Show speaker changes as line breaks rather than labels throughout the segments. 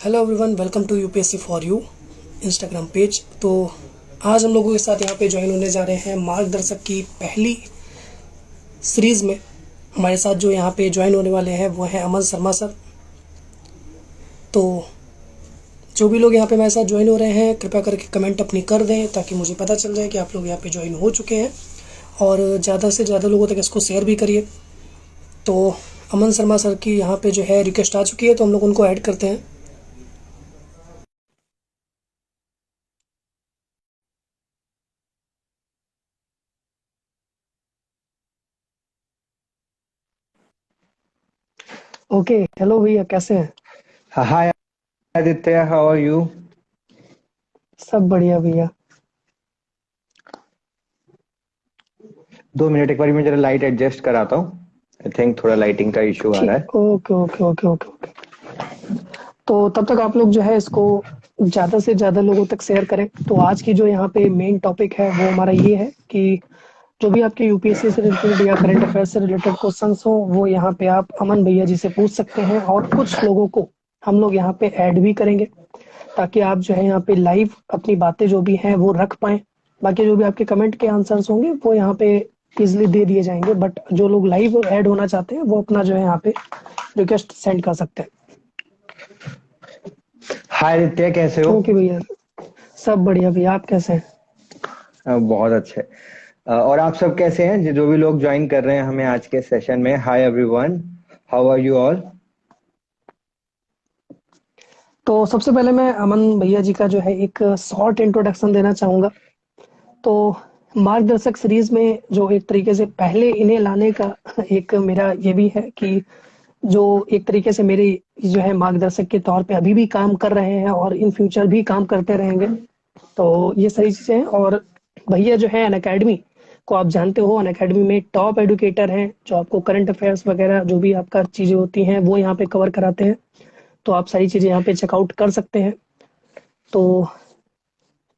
Hello everyone, welcome to UPSC for you Instagram page. तो आज हम लोगों के साथ यहाँ पे ज्वाइन होने जा रहे हैं मार्गदर्शक की पहली सीरीज़ में। हमारे साथ जो यहाँ पे ज्वाइन होने वाले हैं वो हैं अमन शर्मा सर। तो जो भी लोग यहाँ पे हमारे साथ ज्वाइन हो रहे हैं, कृपया करके कमेंट अपनी कर दें ताकि मुझे पता चल जाए कि आप लोग यहाँ पे ज्वाइन हो चुके हैं, और ज़्यादा से ज़्यादा लोगों तक इसको शेयर भी करिए। तो अमन शर्मा सर की यहाँ पे जो है रिक्वेस्ट आ चुकी है, तो हम लोग उनको ऐड करते हैं। ओके, हेलो भैया, कैसे हैं?
Hi Aditya, how are you?
सब बढ़िया भैया।
2 मिनट एक बार मैं जरा लाइट एडजस्ट कराता हूँ। आई थिंक थोड़ा लाइटिंग का इशू आ रहा
ठीक,
है।
Okay okay okay okay okay. तो तब तक आप लोग जो है इसको ज़्यादा से ज़्यादा लोगों तक शेयर करें। तो आज की जो यहाँ पे मेन टॉपिक है वो हमारा ये है कि जो भी आपके यूपीएससी से रिलेटेड या करंट अफेयर से रिलेटेड क्वेश्चंस हो, वो यहाँ पे आप अमन भैया जी से पूछ सकते हैं, और कुछ लोगों को हम लोग यहाँ पे ऐड भी करेंगे ताकि आप जो है यहाँ पे लाइव अपनी बातें जो भी हैं वो रख पाएँ। बाकी जो भी आपके कमेंट के आंसर्स होंगे वो यहाँ पे ईज़िली दे दिए जाएँगे, बट जो लोग लाइव ऐड होना चाहते हैं वो अपना जो है यहाँ पे रिक्वेस्ट सेंड कर सकते हैं।
हाय आदित्य, कैसे हो?
ओके भैया, सब बढ़िया भैया, आप कैसे हैं?
बहुत अच्छे। और आप सब कैसे हैं? जो भी लोग ज्वाइन कर रहे हैं हमें आज के सेशन में, hi everyone, how are you all?
तो सबसे पहले मैं अमन भैया जी का जो है एक शॉर्ट इंट्रोडक्शन देना चाहूँगा। तो मार्गदर्शक सीरीज में जो एक तरीके से पहले इन्हें लाने का एक मेरा ये भी है कि जो एक तरीके से मेरे जो है मार्गदर्शक के तौर पे अभी भी काम कर रहे हैं और इन फ्यूचर भी काम करते रहेंगे। तो ये सारी चीज़ें हैं। और भैया जो है अनअकैडमी को आप जानते हो, अनअकैडमी में टॉप एडुकेटर हैं जो आपको करंट अफेयर्स वगैरह जो भी आपका चीज़ें होती हैं वो यहाँ पे कवर कराते हैं। तो आप सारी चीज़ें यहाँ पे चेकआउट कर सकते हैं। तो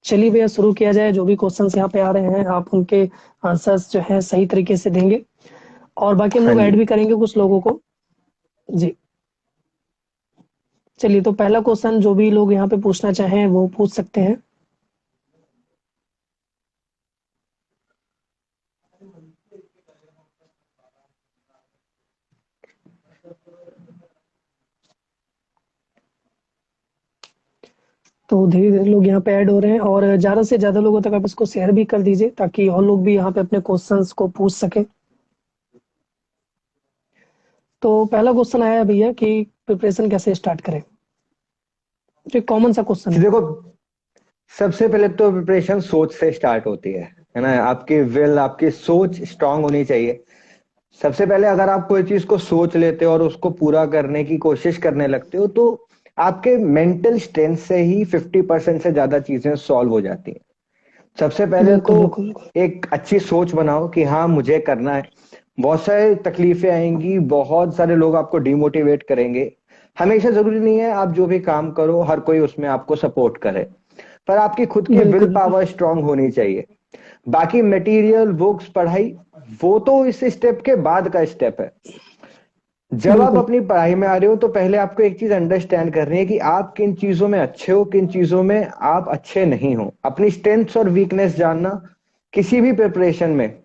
चलिए भैया, शुरू किया जाए। जो भी क्वेश्चंस यहाँ पे आ रहे हैं आप उनके आंसर्स जो है सही तरीके से देंगे, और बाकी हम
हाँ
लोग
जी।
ऐड भी करेंगे कुछ लोगों को। जी, चलिए। तो पहला क्वेश्चन जो भी लोग यहाँ पे पूछना चाहें वो पूछ सकते हैं। तो धीरे धीरे लोग यहाँ पे ऐड हो रहे हैं, और ज़्यादा से ज़्यादा लोगों तक आप इसको शेयर भी कर दीजिए ताकि और लोग भी यहाँ पे अपने क्वेश्चंस को पूछ सके। तो पहला क्वेश्चन आया है भैया कि प्रिपरेशन कैसे स्टार्ट करें। तो कॉमन सा क्वेश्चन
जी
है।
देखो, सबसे पहले तो प्रिपरेशन सोच से स्टार्ट होती है ना। आपकी विल, आपकी सोच स्ट्रांग होनी चाहिए। सबसे पहले अगर आप कोई चीज को सोच लेते हो और उसको पूरा करने की कोशिश करने लगते हो, तो आपके मेंटल स्ट्रेंथ से ही 50% से ज्यादा चीजें सॉल्व हो जाती हैं। सबसे पहले तो
बिल्कुल बिल्कुल बिल्कुल।
एक अच्छी सोच बनाओ कि हाँ, मुझे करना है। बहुत सारी तकलीफें आएंगी, बहुत सारे लोग आपको डिमोटिवेट करेंगे। हमेशा जरूरी नहीं है आप जो भी काम करो हर कोई उसमें आपको सपोर्ट करे, पर आपकी खुद की विल
बिल्कुल बिल्कुल।
पावर स्ट्रांग होनी चाहिए। बाकी मटेरियल, बुक्स, पढ़ाई, वो तो इस स्टेप के बाद का स्टेप है। जब आप
बिल्कुल
अपनी पढ़ाई में आ रहे हो तो पहले आपको एक चीज अंडरस्टैंड करनी है कि आप किन चीजों में अच्छे हो, किन चीजों में आप अच्छे नहीं हो। अपनी स्ट्रेंथ्स और वीकनेस जानना किसी भी प्रिपरेशन में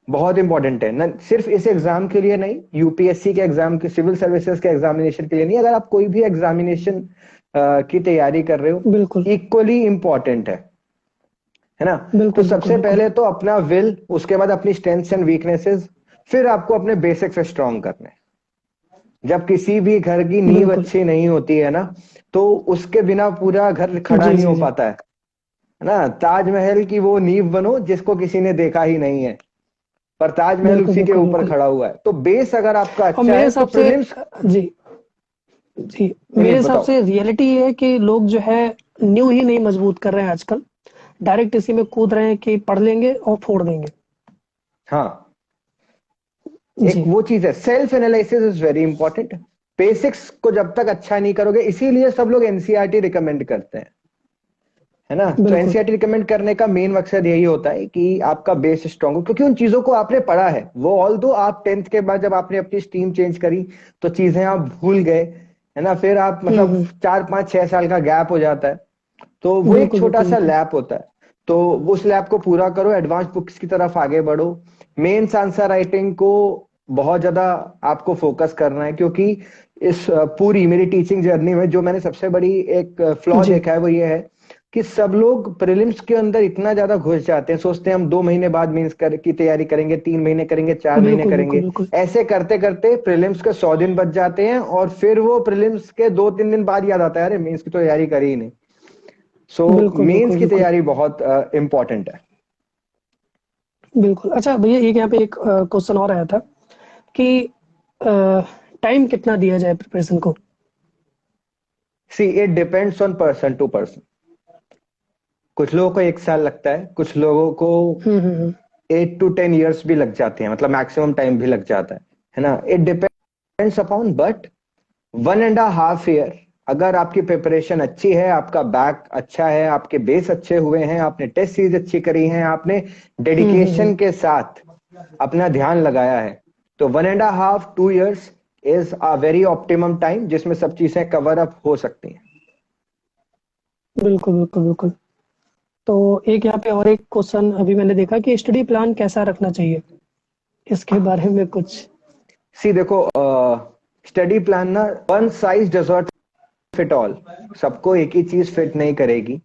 बहुत इंपॉर्टेंट है। न सिर्फ इस एग्जाम के लिए नहीं, यूपीएससी के एग्जाम के, सिविल सर्विसेज के एग्जामिनेशन के लिए नहीं, अगर आप कोई भी एग्जामिनेशन की तैयारी कर रहे हो,
बिल्कुल
इक्वली इंपॉर्टेंट है ना। तो
बिल्कुल बिल्कुल
सबसे
बिल्कुल।
पहले तो अपना विल, उसके बाद अपनी स्ट्रेंथ्स एंड वीकनेसेस, फिर आपको अपने बेसिक्स स्ट्रांग करने हैं। जब किसी भी घर की नींव
बिल्कुल।
अच्छी नहीं होती है ना, तो उसके बिना पूरा घर खड़ा
जी
नहीं
जी
हो
जी।
पाता है ना। ताजमहल की वो नींव बनो जिसको किसी ने देखा ही नहीं है, पर ताजमहल
बिल्कुल
उसी के
बिल्कुल
ऊपर
बिल्कुल।
खड़ा हुआ है। तो बेस अगर आपका
और
अच्छा
मेरे
है तो
हिसाब से
प्रीलिम्स।
जी जी,
नहीं
मेरे हिसाब
बताओ।
से रियलिटी ये है कि लोग जो है न्यू ही नहीं मजबूत कर रहे हैं आजकल। डायरेक्ट इसी में कूद रहे हैं कि पढ़ लेंगे और फोड़ देंगे।
हाँ, एक
जी
वो चीज है, self analysis is very important. Basics को जब तक अच्छा नहीं करोगे, इसीलिए सब लोग एनसीईआरटी रिकमेंड करते हैं, है ना। तो
बिल्कुल
एनसीईआरटी रिकमेंड करने का मेन मकसद यही होता है कि आपका बेस स्ट्रांग हो, क्योंकि उन चीजों को आपने पढ़ा है। वो ऑल दो आप 10th के बाद जब आपने अपनी स्ट्रीम चेंज करी तो चीजें आप भूल गए, है ना, फिर आप मतलब
हम्म।
4 5 6 साल का गैप हो जाता है, तो वो एक
बिल्कुल
छोटा
बिल्कुल
सा
बिल्कुल।
लैप होता है। तो उस लैप को पूरा करो, एडवांस बुक्स की तरफ आगे बढ़ो। मेंस आंसर राइटिंग को बहुत ज्यादा आपको फोकस करना है, क्योंकि इस पूरी मेरी टीचिंग जर्नी में जो मैंने सबसे बड़ी एक फ्लॉ
जी।
देखा है वो ये है कि सब लोग प्रीलिम्स के अंदर इतना ज्यादा घुस जाते हैं, सोचते हैं हम 2 महीने बाद मेंस की तैयारी करेंगे, 3 महीने करेंगे, 4 महीने
बिल्कुल बिल्कुल
करेंगे।
बिल्कुल।
ऐसे करते करते प्रीलिम्स के 100 दिन बच जाते हैं, और फिर वो प्रीलिम्स के 2 3 दिन बाद याद आता है अरे मेंस की तो तैयारी करी ही नहीं। सो
बिल्कुल
मेंस
बिल्कुल
की
बिल्कुल।
तैयारी बहुत इंपॉर्टेंट है।
बिल्कुल। अच्छा भैया, एक यहाँ पे एक क्वेश्चन और आया था कि टाइम कितना दिया जाए प्रिपरेशन को?
See it depends on person to person. कुछ लोगों को 1 साल लगता है, कुछ लोगों को
हम्म।
8 to 10 years भी लग जाते हैं, मतलब मैक्सिमम टाइम भी लग जाता है ना। It depends upon, but 1.5 year अगर आपकी प्रिपरेशन अच्छी है, आपका बैक अच्छा है, आपके बेस अच्छे हुए हैं, आपने टेस्ट सीरीज अच्छी करी है, आपने
हम्म।
डेडिकेशन के साथ अपना ध्यान लगाया है, तो 1.5 2 years is a very optimum time जिसमें सब चीजें कवर अप हो सकती हैं।
बिल्कुल बिल्कुल बिल्कुल। तो एक यहाँ पे और एक क्वेश्चन अभी मैंने देखा कि स्टडी प्लान कैसा रखना चाहिए, इसके बारे में कुछ?
सी देखो, स्टडी प्लान ना one size does not fit all, सबको एक ही चीज फिट नहीं करेगी।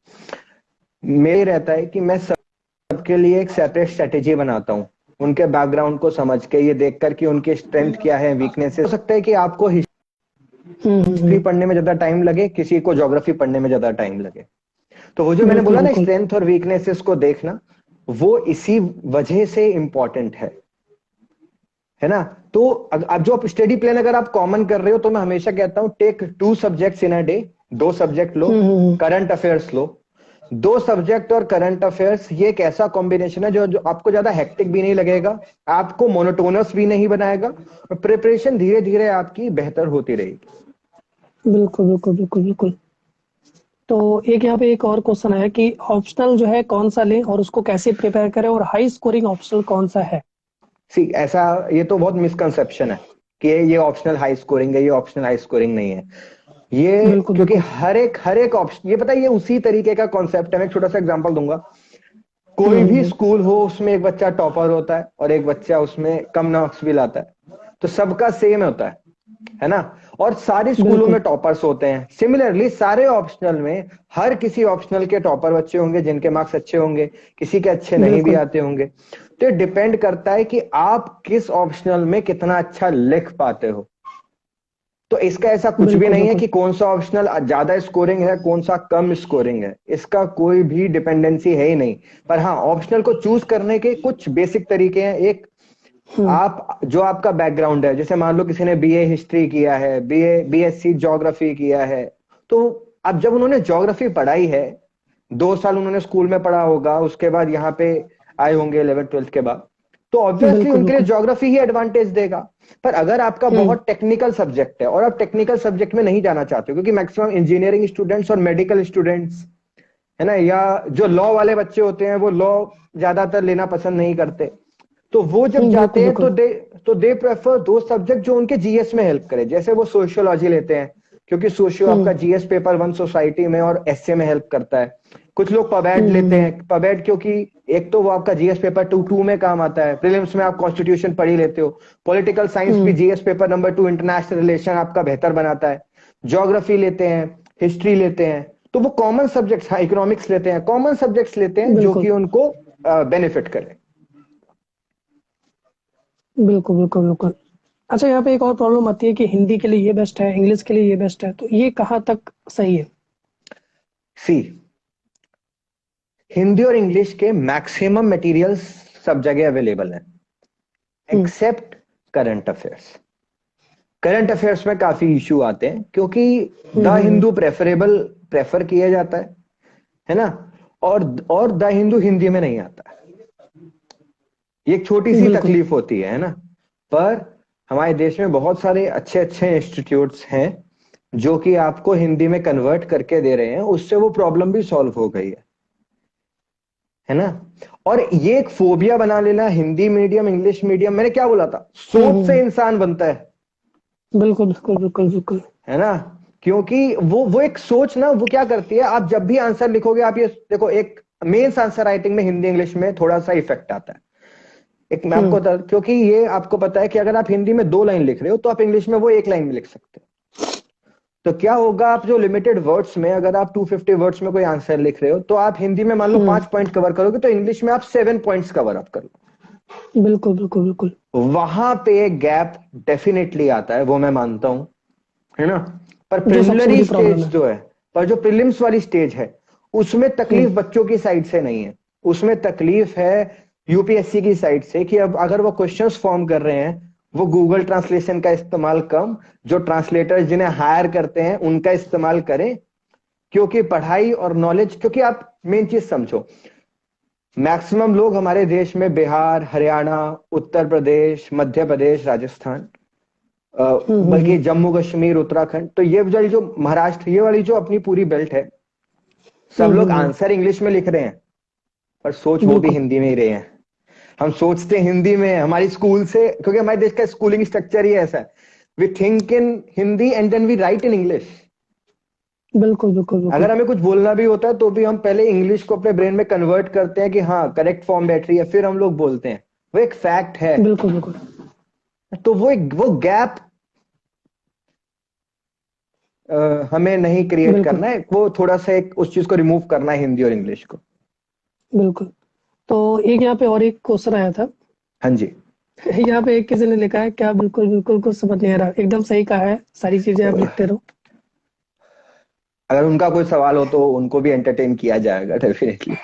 मेरे रहता है कि मैं सबके लिए एक सेपरेट स्ट्रेटेजी बनाता हूँ, उनके बैकग्राउंड को समझ के, ये देखकर कि उनके स्ट्रेंथ क्या है, वीकनेसेस। हो सकता है कि आपको हिस्ट्री
हम्म।
पढ़ने में ज्यादा टाइम लगे, किसी को ज्योग्राफी पढ़ने में ज्यादा टाइम लगे। तो वो जो मैंने
बिल्कुल
बोला ना,
बिल्कुल।
स्ट्रेंथ और वीकनेसेस को देखना, वो इसी वजह से इंपॉर्टेंट है ना। तो अब जो आप स्टडी प्लान अगर आप कॉमन कर रहे हो, तो मैं हमेशा कहता हूं take 2 subjects in a day. 2 subject लो,
हम्म।
करंट अफेयर्स लो। 2 सब्जेक्ट और करंट अफेयर्स ये एक ऐसा कॉम्बिनेशन है जो आपको ज्यादा हेक्टिक भी नहीं लगेगा, आपको मोनोटोनस भी नहीं बनाएगा, और प्रिपरेशन धीरे धीरे आपकी बेहतर होती रहेगी।
बिल्कुल बिल्कुल बिल्कुल बिल्कुल। तो एक यहाँ पे एक और क्वेश्चन है कि ऑप्शनल जो है कौन सा लें और उसको कैसे प्रिपेयर करें, और हाई स्कोरिंग ऑप्शनल कौन सा है?
सी ऐसा, ये तो बहुत मिसकंसेप्शन है कि ये ऑप्शनल हाई स्कोरिंग है, ये ऑप्शनल हाई स्कोरिंग नहीं है। ये
बिल्कुल
क्योंकि
बिल्कुल।
हर एक ऑप्शन, ये पता है, ये उसी तरीके का कॉन्सेप्ट है। मैं एक छोटा सा एग्जांपल दूंगा। कोई भी
हम्म।
स्कूल हो, उसमें एक बच्चा टॉपर होता है और एक बच्चा उसमें कम मार्क्स भी लाता है, तो सबका सेम होता है ना। और सारे स्कूलों
बिल्कुल
में टॉपर्स होते हैं। सिमिलरली सारे ऑप्शनल में हर किसी ऑप्शनल के टॉपर बच्चे होंगे जिनके मार्क्स अच्छे होंगे, किसी के अच्छे नहीं भी
बिल्कुल
आते होंगे। तो ये डिपेंड करता है कि आप किस ऑप्शनल में कितना अच्छा लिख पाते हो। तो इसका ऐसा कुछ भी
बिल्कुल
नहीं है
बिल्कुल।
कि कौन सा ऑप्शनल ज्यादा स्कोरिंग है, कौन सा कम स्कोरिंग है, इसका कोई भी डिपेंडेंसी है ही नहीं। पर हाँ, ऑप्शनल को चूज करने के कुछ बेसिक तरीके हैं। एक,
हम्म।
आप जो आपका बैकग्राउंड है, जैसे मान लो किसी ने बीए हिस्ट्री किया है, बीएससी ज्योग्राफी किया है, तो अब जब उन्होंने ज्योग्राफी पढ़ाई है, 2 साल उन्होंने स्कूल में पढ़ा होगा, उसके बाद यहाँ पे आए होंगे 11th 12th के बाद, तो ऑब्वियसली
बिल्कुल
उनके लिए
बिल्कुल।
ज्योग्राफी ही एडवांटेज देगा। पर अगर आपका
हम्म।
बहुत टेक्निकल सब्जेक्ट है और आप टेक्निकल सब्जेक्ट में नहीं जाना चाहते हो, क्योंकि मैक्सिमम इंजीनियरिंग स्टूडेंट्स और मेडिकल स्टूडेंट्स, है ना, या जो लॉ वाले बच्चे होते हैं, वो लॉ ज्यादातर लेना पसंद नहीं करते, तो वो जब जाते
बिल्कुल
हैं
बिल्कुल।
तो दे प्रेफर दो सब्जेक्ट जो उनके जीएस में हेल्प करे। जैसे वो सोशियोलॉजी लेते हैं, क्योंकि सोशियो आपका
हम्म।
जीएस पेपर 1 सोसाइटी में और एसए में हेल्प करता है। कुछ लोग पवेड लेते
हम्म।
हैं, पवेड क्योंकि एक तो वो आपका जीएस पेपर टू टू में काम आता है, प्रीलिम्स में आप कॉन्स्टिट्यूशन पढ़ ही लेते हो। पॉलिटिकल साइंस भी
हम्म।
GS paper number 2 international relation आपका बेहतर बनाता है। ज्योग्राफी लेते हैं, हिस्ट्री लेते हैं, तो वो कॉमन सब्जेक्ट्स, हाँ इकोनॉमिक्स लेते हैं, कॉमन सब्जेक्ट्स लेते हैं जो
बिल्कुल
कि उनको बेनिफिट करे।
बिल्कुल बिल्कुल बिल्कुल। अच्छा, यहाँ पे एक और प्रॉब्लम आती है कि हिंदी के लिए ये बेस्ट है, इंग्लिश के लिए ये बेस्ट है, तो ये कहाँ तक सही है?
सी, हिंदी और इंग्लिश के मैक्सिमम मटेरियल्स सब जगह अवेलेबल हैं,
हम्म।
Except current affairs. Current affairs में काफी इश्यू आते हैं, क्योंकि द
हम्म।
हिंदू प्रेफर किया जाता है ना, और द हिंदू हिंदी में नहीं आता है। ये एक छोटी सी
बिल्कुल
तकलीफ होती है ना। पर हमारे देश में बहुत सारे अच्छे अच्छे इंस्टीट्यूट्स हैं जो कि आपको हिंदी में कन्वर्ट करके दे रहे हैं, उससे वो प्रॉब्लम भी सॉल्व हो गई है ना। और ये एक फोबिया बना लेना, हिंदी मीडियम इंग्लिश मीडियम, मैंने क्या बोला था, सोच से
हम्म।
इंसान बनता
बिल्कुल बिल्कुल बिल्कुल बिल्कुल।
है ना। क्योंकि वो एक सोच ना, वो क्या करती है, आप जब भी आंसर लिखोगे, आप ये देखो, एक मेंस आंसर राइटिंग में हिंदी इंग्लिश में थोड़ा सा इफेक्ट आता है। एक मैं आपको
हम्म।
क्योंकि ये आपको पता है कि अगर आप हिंदी में 2 लाइन लिख रहे हो तो आप इंग्लिश में वो 1 लाइन में लिख सकते हो। तो क्या होगा, आप जो लिमिटेड वर्ड्स में, अगर आप 250 वर्ड्स में कोई आंसर लिख रहे हो, तो आप हिंदी में मान लो
हम्म।
5 पॉइंट कवर करोगे, तो इंग्लिश में आप 7 पॉइंट्स कवर अप करो।
बिल्कुल बिल्कुल बिल्कुल।
वहां पे एक गैप डेफिनेटली आता है, वो मैं मानता हूं, है ना। पर
जो सबसे
प्रिलिमिनरी
बड़ी प्रॉब्लम
स्टेज
है।
जो है, पर जो प्रीलिम्स वाली स्टेज है, उसमें तकलीफ
हम्म।
बच्चों की साइड से नहीं है। उसमें तकलीफ है यूपीएससी की साइड से, कि अब अगर वो क्वेश्चंस फॉर्म कर रहे हैं, वो गूगल ट्रांसलेशन का इस्तेमाल कम, जो ट्रांसलेटर जिन्हें हायर करते हैं उनका इस्तेमाल करें। क्योंकि पढ़ाई और नॉलेज, क्योंकि आप मेन चीज समझो, मैक्सिमम लोग हमारे देश में बिहार, हरियाणा, उत्तर प्रदेश, मध्य प्रदेश, राजस्थान, बल्कि
हम्म।
जम्मू कश्मीर, उत्तराखंड, तो ये वाली जो महाराष्ट्र, ये वाली जो अपनी पूरी बेल्ट है, सब लोग
हम्म।
आंसर इंग्लिश में लिख रहे हैं, पर सोच वो भी
बिल्कुल
हिंदी में ही रहे हैं। हम सोचते हिंदी में, हमारी स्कूल से, क्योंकि हमारे देश का स्कूलिंग स्ट्रक्चर ही ऐसा है, we think in Hindi and then we write in English.
बिल्कुल बिल्कुल बिल्कुल
अगर हमें कुछ बोलना भी होता है तो भी हम पहले इंग्लिश को अपने ब्रेन में कन्वर्ट करते हैं कि हाँ करेक्ट फॉर्म बैठ रही है, फिर हम लोग बोलते हैं। वो एक फैक्ट है।
बिल्कुल बिल्कुल।
तो वो गैप हमें नहीं क्रिएट
बिल्कुल
करना है, वो थोड़ा सा एक उस चीज को रिमूव करना है, हिंदी और इंग्लिश को।
बिल्कुल। तो एक यहाँ पे और एक क्वेश्चन आया था।
हाँ जी।
यहाँ पे एक किसी ने लिखा है, क्या बिल्कुल बिल्कुल कुछ समझ नहीं आ रहा। एकदम सही कहा है, सारी चीजें आप लिखते रहो।
अगर उनका कोई सवाल हो तो उनको भी एंटरटेन किया जाएगा डेफिनेटली।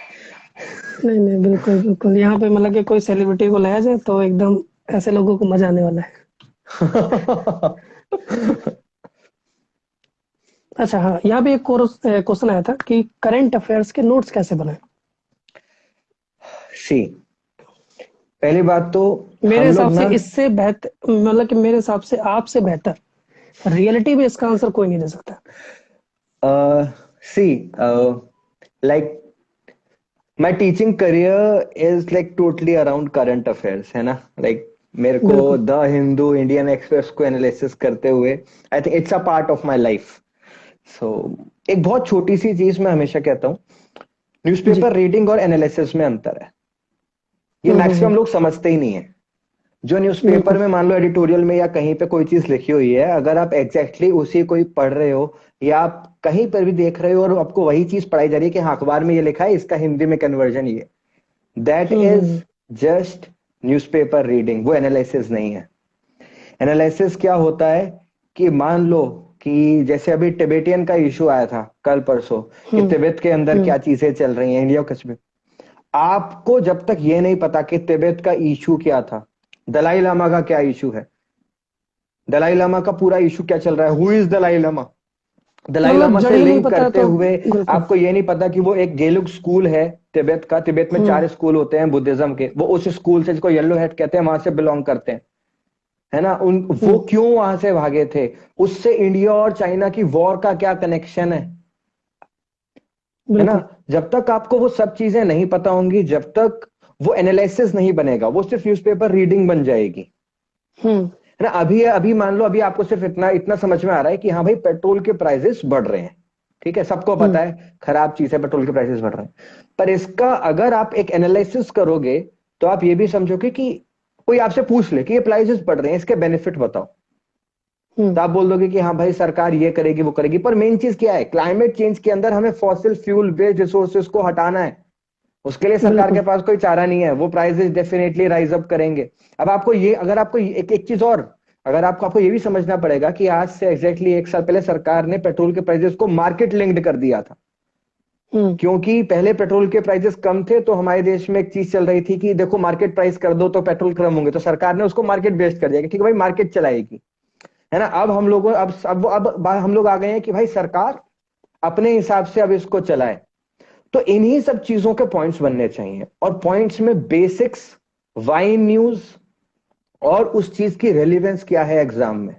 नहीं नहीं, बिल्कुल बिल्कुल। यहाँ पे मतलब कि कोई सेलिब्रिटी को लाया जाए तो एकदम ऐसे लोगों को मजा आने वाला है। अच्छा हाँ, यहाँ पे एक क्वेश्चन आया था कि करंट अफेयर्स के नोट्स कैसे बनाएं।
सी, पहली बात तो
मेरे
हम
हिसाब
लोग
से
ना,
इससे बेहतर, मतलब कि मेरे हिसाब से आपसे बेहतर रियलिटी में इसका आंसर कोई नहीं दे सकता।
See, like my teaching career is like totally around current affairs, है ना। लाइक मेरे को
बिल्कुल।
द हिंदू, इंडियन एक्सप्रेस को एनालिसिस करते हुए, I think it's a part of my life. So एक बहुत छोटी सी चीज मैं हमेशा कहता हूँ,
जी।
न्यूज़पेपर रीडिंग और एनालिसिस में अंतर है। ये मैक्सिमम लोग समझते ही नहीं है। जो न्यूज़पेपर
बिल्कुल
में मान लो एडिटोरियल में या कहीं पे कोई चीज लिखी हुई है, अगर आप एग्जैक्टली उसी को ही पढ़ रहे हो, या आप कहीं पर भी देख रहे हो और आपको वही चीज पढ़ाई जा रही है कि हाँ अखबार में ये लिखा है, इसका हिंदी में कन्वर्जन ये, that is
hmm.
Just newspaper reading, वो एनालिसिस नहीं है। एनालिसिस क्या होता है, कि मान लो कि जैसे अभी टिबेटियन का इशू आया था कल परसों, कि
हम्म।
तिब्बत के अंदर
हम्म।
क्या चीजें चल रही हैं, इंडिया और कश्मीर। आपको जब तक ये नहीं पता कि तिब्बत का इशू क्या था, दलाई लामा का क्या इशू है, दलाई लामा का पूरा इशू क्या चल रहा है, हु इज दलाई लामा, दलाई
मतलब
लामा
जड़
से
ही नहीं
लिंक
पता
करते
तो।
हुए
बिल्कुल।
आपको ये नहीं पता कि वो एक गेलुक स्कूल है तिब्बत का, तिब्बत में
हम्म।
4 स्कूल होते हैं बुद्धिज्म के, वो उस स्कूल से, जिसको येलो हेड कहते हैं, वहां से बिलोंग करते हैं, है ना। वो
हम्म।
क्यों वहां से भागे थे, उससे इंडिया और चाइना की वॉर का क्या कनेक्शन है ना।
बिल्कुल।
जब तक आपको वो सब चीजें नहीं पता होंगी, जब तक वो एनालिसिस नहीं बनेगा, वो सिर्फ न्यूज़पेपर रीडिंग बन जाएगी,
हम्म।
है ना। अभी अभी मान लो, अभी आपको सिर्फ इतना इतना समझ में आ रहा है कि हाँ भाई पेट्रोल के प्राइसेस बढ़ रहे हैं, ठीक है, सबको पता
हम्म।
है खराब चीज है, पेट्रोल के प्राइसेस बढ़ रहे हैं। पर इसका अगर आप एक एनालिसिस करोगे, तो आप ये भी समझोगे कि कोई आपसे पूछ ले कि ये प्राइसेस बढ़ रहे हैं, इसके बेनिफिट बताओ,
हम्म।
तो आप बोल दोगे कि हाँ भाई सरकार ये करेगी वो करेगी। पर मेन चीज क्या है, क्लाइमेट चेंज के अंदर हमें फॉसिल फ्यूल बेस्ड रिसोर्सेज को हटाना है, उसके लिए सरकार के
बिल्कुल।
पास कोई चारा नहीं है, वो प्राइसेस डेफिनेटली राइज अप करेंगे। अब आपको ये, अगर आपको एक चीज और, अगर आपको ये भी समझना पड़ेगा कि आज से एग्जैक्टली 1 साल पहले सरकार ने पेट्रोल के प्राइसेस को मार्केट लिंक्ड कर दिया था।
हम्म।
क्योंकि पहले पेट्रोल के प्राइसेस कम थे, तो हमारे देश में एक चीज चल रही थी कि देखो मार्केट प्राइस कर दो तो पेट्रोल कम होंगे, तो सरकार ने उसको मार्केट बेस्ड कर दिया कि ठीक है भाई मार्केट चलाएगी, है ना। अब हम लोगों अब हम लोग आ गए हैं कि भाई सरकार अपने हिसाब से अब इसको चलाए। तो इन्हीं सब चीजों के पॉइंट्स बनने चाहिए, और पॉइंट्स में बेसिक्स, वाई न्यूज, और उस चीज की रेलिवेंस क्या है एग्जाम में,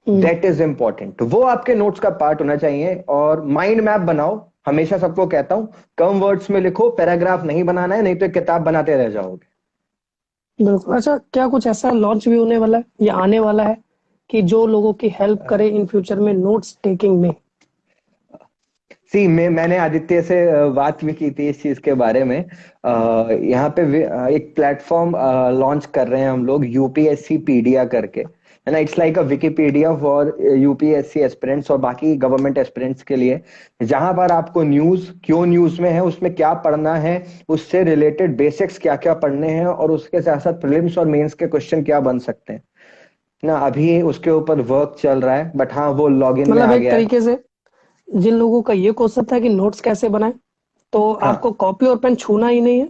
हम्म।
दैट इज इंपॉर्टेंट, वो आपके नोट्स का पार्ट होना चाहिए। और माइंड मैप बनाओ, हमेशा सबको कहता हूं, कम वर्ड्स में लिखो, पैराग्राफ नहीं बनाना है, नहीं तो एक किताब बनाते रह जाओगे।
बिल्कुल। अच्छा, क्या कुछ ऐसा लॉन्च भी होने वाला है या आने वाला है कि जो लोगों की हेल्प करे इन फ्यूचर में नोट्स टेकिंग में।
सी मैंने आदित्य से बात भी की थी इस चीज के बारे में। यहाँ पे एक प्लेटफॉर्म लॉन्च कर रहे हैं हम लोग, यूपीएससी पीडिया करके, है ना। It's like a Wikipedia for UPSC aspirants और बाकी गवर्नमेंट एस्पिरेंट्स के लिए, जहां पर आपको न्यूज क्यों न्यूज में है, उसमें क्या पढ़ना है, उससे रिलेटेड बेसिक्स क्या क्या पढ़ने हैं, और उसके साथ साथ प्रीलिम्स और मेंस के क्वेश्चन क्या बन सकते हैं ना। अभी उसके ऊपर वर्क चल रहा है, बट हाँ वो लॉगिन में
मतलब
आ
एक
गया है।
तरीके से जिन लोगों का ये क्वेश्चन था कि नोट्स कैसे बनाएं, तो आपको
हाँ
कॉपी और पेन छूना ही नहीं है,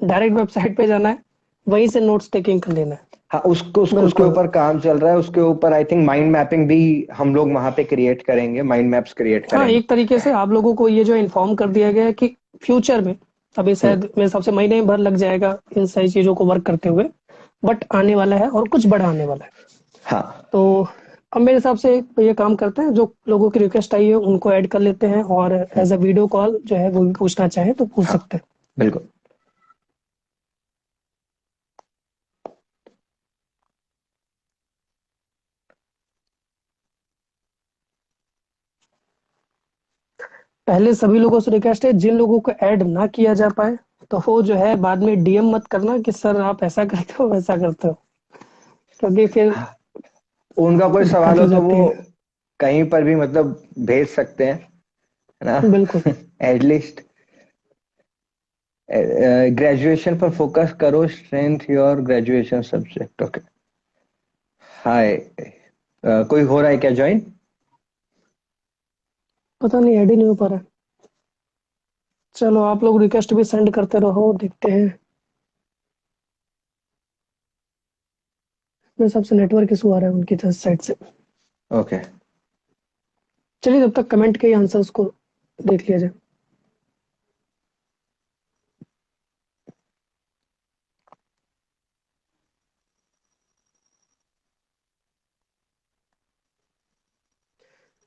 डायरेक्ट वेबसाइट पे जाना है, वहीं से नोट्स टेकिंग कर लेना है।
हाँ, उसके
बिल्कुल।
ऊपर काम चल रहा है। उसके ऊपर आई थिंक माइंड मैपिंग भी हम लोग वहां पे क्रिएट करेंगे, माइंड मैप्स क्रिएट
हाँ,
करेंगे।
एक तरीके से आप लोगों को ये जो इन्फॉर्म कर दिया गया है कि फ्यूचर में, अभी
हम्म।
शायद मेरे हिसाब से महीने भर लग जाएगा इन सारी चीज़ों को वर्क करते हुए, बट आने वाला है और कुछ बड़ा आने वाला है।
हाँ
तो अब मेरे हिसाब से ये काम करते हैं, जो लोगों की रिक्वेस्ट आई है उनको ऐड कर लेते हैं, और एज अ वीडियो कॉल जो है वो भी पूछना चाहे तो पूछ
हाँ
सकते हैं।
बिल्कुल।
पहले सभी लोगों से रिक्वेस्ट है, जिन लोगों को ऐड ना किया जा पाए तो वो जो है बाद में डीएम मत करना कि सर आप ऐसा करते हो वैसा करते हो, क्योंकि फिर
हाँ, उनका कोई सवाल
दिक्कत
हो
हो
तो
जाती
वो
है।
कहीं पर भी मतलब भेज सकते हैं, है ना।
बिल्कुल।
एटलीस्ट ग्रेजुएशन पर फोकस करो, strength your graduation subject. Okay. Hi, कोई हो रहा है क्या ज्वाइन?
पता नहीं, ऐड ही नहीं हो पा रहा है। चलो आप लोग रिक्वेस्ट भी सेंड करते रहो, देखते हैं। मेरे हिसाब से नेटवर्क इशू आ रहा है उनकी तरफ साइड से।
ओके।
चलिए तब तक कमेंट के आंसर्स को देख लिया जाए।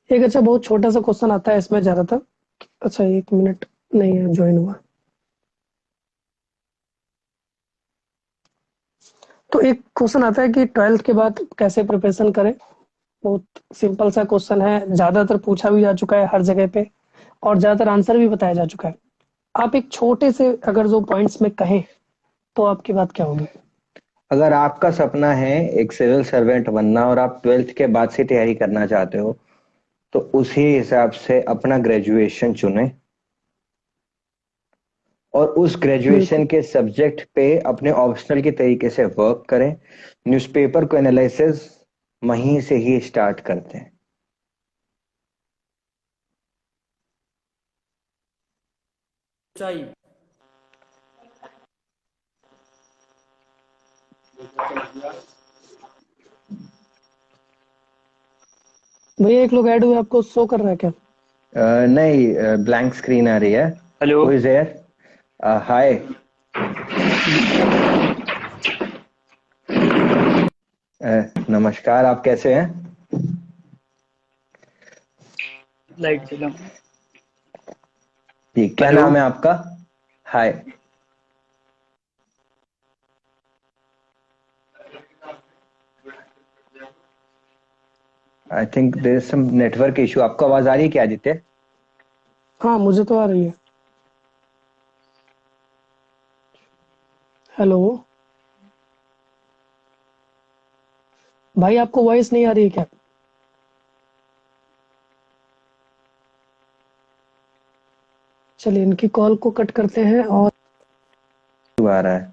एक अच्छा बहुत छोटा सा क्वेश्चन आता है इसमें ज्यादातर। अच्छा, एक मिनट, नहीं है ज्वाइन हुआ। तो एक क्वेश्चन आता है कि ट्वेल्थ के बाद कैसे प्रिपरेशन करें। बहुत सिंपल सा क्वेश्चन है, ज्यादातर पूछा भी जा चुका है हर जगह पे, और ज्यादातर आंसर भी बताया जा चुका है। आप एक छोटे से अगर जो पॉइंट्स में कहें तो आपकी बात क्या होगी?
अगर आपका सपना है एक सिविल सर्वेंट बनना और आप ट्वेल्थ के बाद से तैयारी करना चाहते हो, तो उसी हिसाब से अपना ग्रेजुएशन चुने और उस
बिल्कुल।
ग्रेजुएशन के सब्जेक्ट पे अपने ऑप्शनल के तरीके से वर्क करें। न्यूज़पेपर को एनालिसिस वहीं से ही स्टार्ट करते हैं।
चाहिए।
भैया एक लोग ऐड हुए, आपको शो कर रहा है क्या?
नहीं, ब्लैंक स्क्रीन आ रही है।
Hello.
Who is there? Hi. नमस्कार, आप कैसे हैं?
लाइट चला।
जी, क्या
हेलो।
नाम है आपका? Hi. I think there is some network issue. आपको आवाज आ रही है क्या आदित्य?
हाँ, मुझे तो आ रही है। हेलो। भाई आपको वॉइस नहीं आ रही है क्या? चलिए इनकी कॉल को कट करते हैं और
आ रहा है।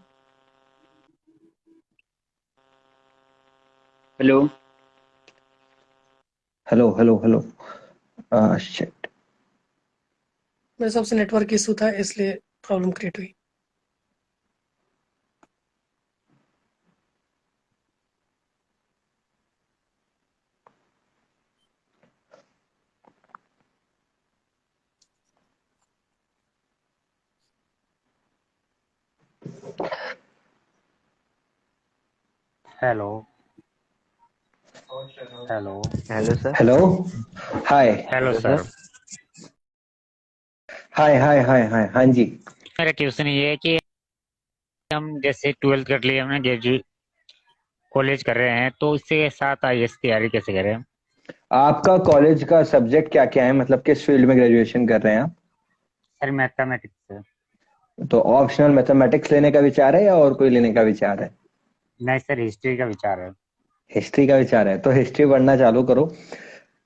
Hello.
Hello hello hello. Shit.
मेरे हिसाब से नेटवर्क इशू था इसलिए प्रॉब्लम क्रिएट हुई।
Hello. Hello.
Hello sir.
Hello. Hi.
Hello
hello
sir.
Sir.
Hi hi hi hi, हाँ जी।
मेरा क्वेश्चन ये है कि हम जैसे ट्वेल्थ कर लिए हमने, ग्रेजुएट कॉलेज कर रहे हैं, तो इसके साथ आईएएस की तैयारी कैसे करें?
आपका कॉलेज का सब्जेक्ट क्या क्या है, मतलब किस फील्ड में ग्रेजुएशन कर रहे हैं आप?
सर मैथमेटिक्स से।
तो ऑप्शनल मैथमेटिक्स लेने का विचार है या और कोई लेने का विचार है?
नहीं सर, हिस्ट्री का विचार है।
हिस्ट्री का विचार है तो हिस्ट्री पढ़ना चालू करो।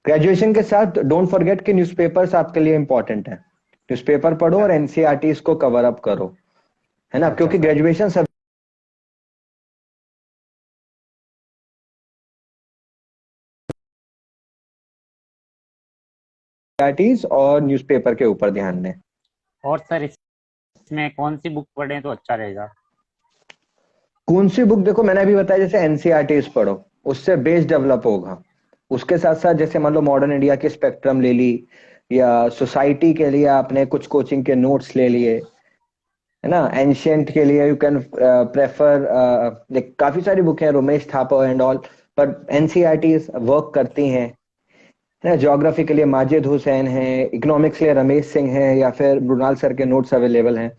ग्रेजुएशन के साथ डोंट फॉरगेट कि न्यूज़पेपर्स आपके लिए इंपॉर्टेंट है। न्यूज़पेपर पढ़ो और एनसीईआरटीज को कवर अप करो, है ना,
अच्छा
क्योंकि
सर।
ग्रेजुएशन सब एनसीईआरटीज और न्यूज़पेपर के ऊपर ध्यान दें।
और सर इसमें कौन सी बुक पढ़ें तो अच्छा रहेगा?
कौन सी बुक? देखो मैंने अभी बताया, जैसे एनसीईआरटीज पढ़ो, उससे बेस डेवलप होगा। उसके साथ साथ जैसे मान लो मॉडर्न इंडिया की स्पेक्ट्रम ले ली, या सोसाइटी के लिए आपने कुछ कोचिंग के नोट्स ले लिए, है ना। एंशियंट के लिए यू कैन प्रेफर, काफी सारी बुक है, रोमेश थापर एंड ऑल, पर एनसीईआरटी वर्क करती हैं, है ना। ज्योग्राफी के लिए माजिद हुसैन है, इकोनॉमिक्स के लिए रमेश सिंह है, या फिर मृणाल सर के नोट्स अवेलेबल हैं।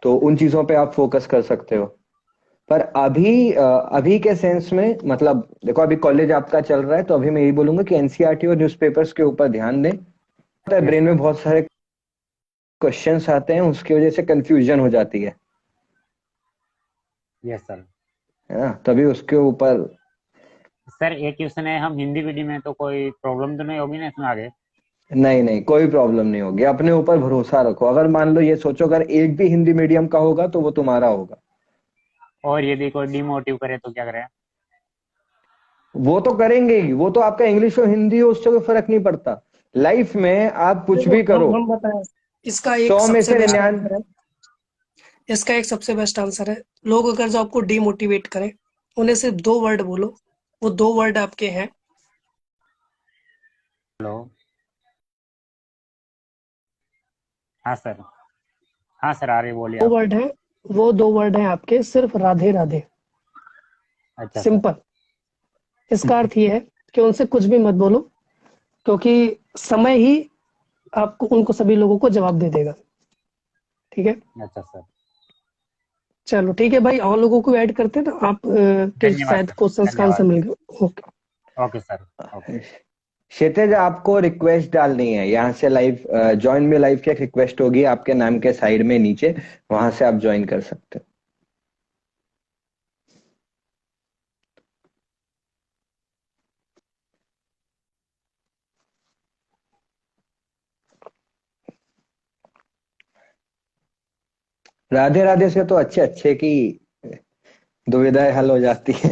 तो उन चीजों पे आप फोकस कर सकते हो। पर अभी के सेंस में, मतलब देखो अभी कॉलेज आपका चल रहा है, तो अभी मैं यही बोलूंगा कि एनसीईआरटी और न्यूज़पेपर्स के ऊपर ध्यान दें।
Yes
brain
sir.
में बहुत सारे क्वेश्चंस आते हैं, उसकी वजह से कंफ्यूजन हो जाती
यस सर।
है ना, तभी उसके ऊपर।
सर एक क्वेश्चन है, हम हिंदी मीडियम में, तो कोई प्रॉब्लम तो नहीं होगी ना इसमें आगे?
नहीं नहीं, कोई प्रॉब्लम नहीं होगी, अपने ऊपर भरोसा रखो। अगर मान लो ये सोचो अगर एक भी हिंदी मीडियम का होगा तो वो तुम्हारा होगा।
और यदि कोई डिमोटिव करे तो क्या करें?
वो तो करेंगे ही, वो तो आपका इंग्लिश हो हिंदी हो उससे कोई फर्क नहीं पड़ता। लाइफ में आप कुछ
देखो
भी करो,
हम बताएं, इसका एक
100 में
सबसे
से
बेस्ट
99।
आंसर है। इसका एक सबसे बेस्ट आंसर है, लोग अगर जो आपको डिमोटिवेट करें, उन्हें सिर्फ दो वर्ड बोलो। वो दो वर्ड आपके हैं।
हेलो। हाँ सर। हाँ सर, आ रही, बोलिए
दो
आप।
वर्ड हैं। वो दो वर्ड हैं आपके, सिर्फ राधे राधे।
अच्छा सर।
सिंपल। इसका अर्थ ये है कि उनसे कुछ भी मत बोलो, क्योंकि समय ही आपको उनको सभी लोगों को जवाब दे देगा। ठीक है।
अच्छा सर।
चलो ठीक है भाई, और लोगों को ऐड करते हैं ना आप, के
धन्यवाद
शायद
सर।
क्वेश्चंस का आंसर
धन्यवाद।
मिल गया। ओके।
Okay sir. ओके।
क्षितिज, आपको रिक्वेस्ट डालनी है यहाँ से, लाइव ज्वाइन में लाइव की एक रिक्वेस्ट होगी आपके नाम के साइड में नीचे, वहां से आप ज्वाइन कर सकते हो। राधे राधे से तो अच्छे अच्छे की दुविधाएं हल हो जाती है।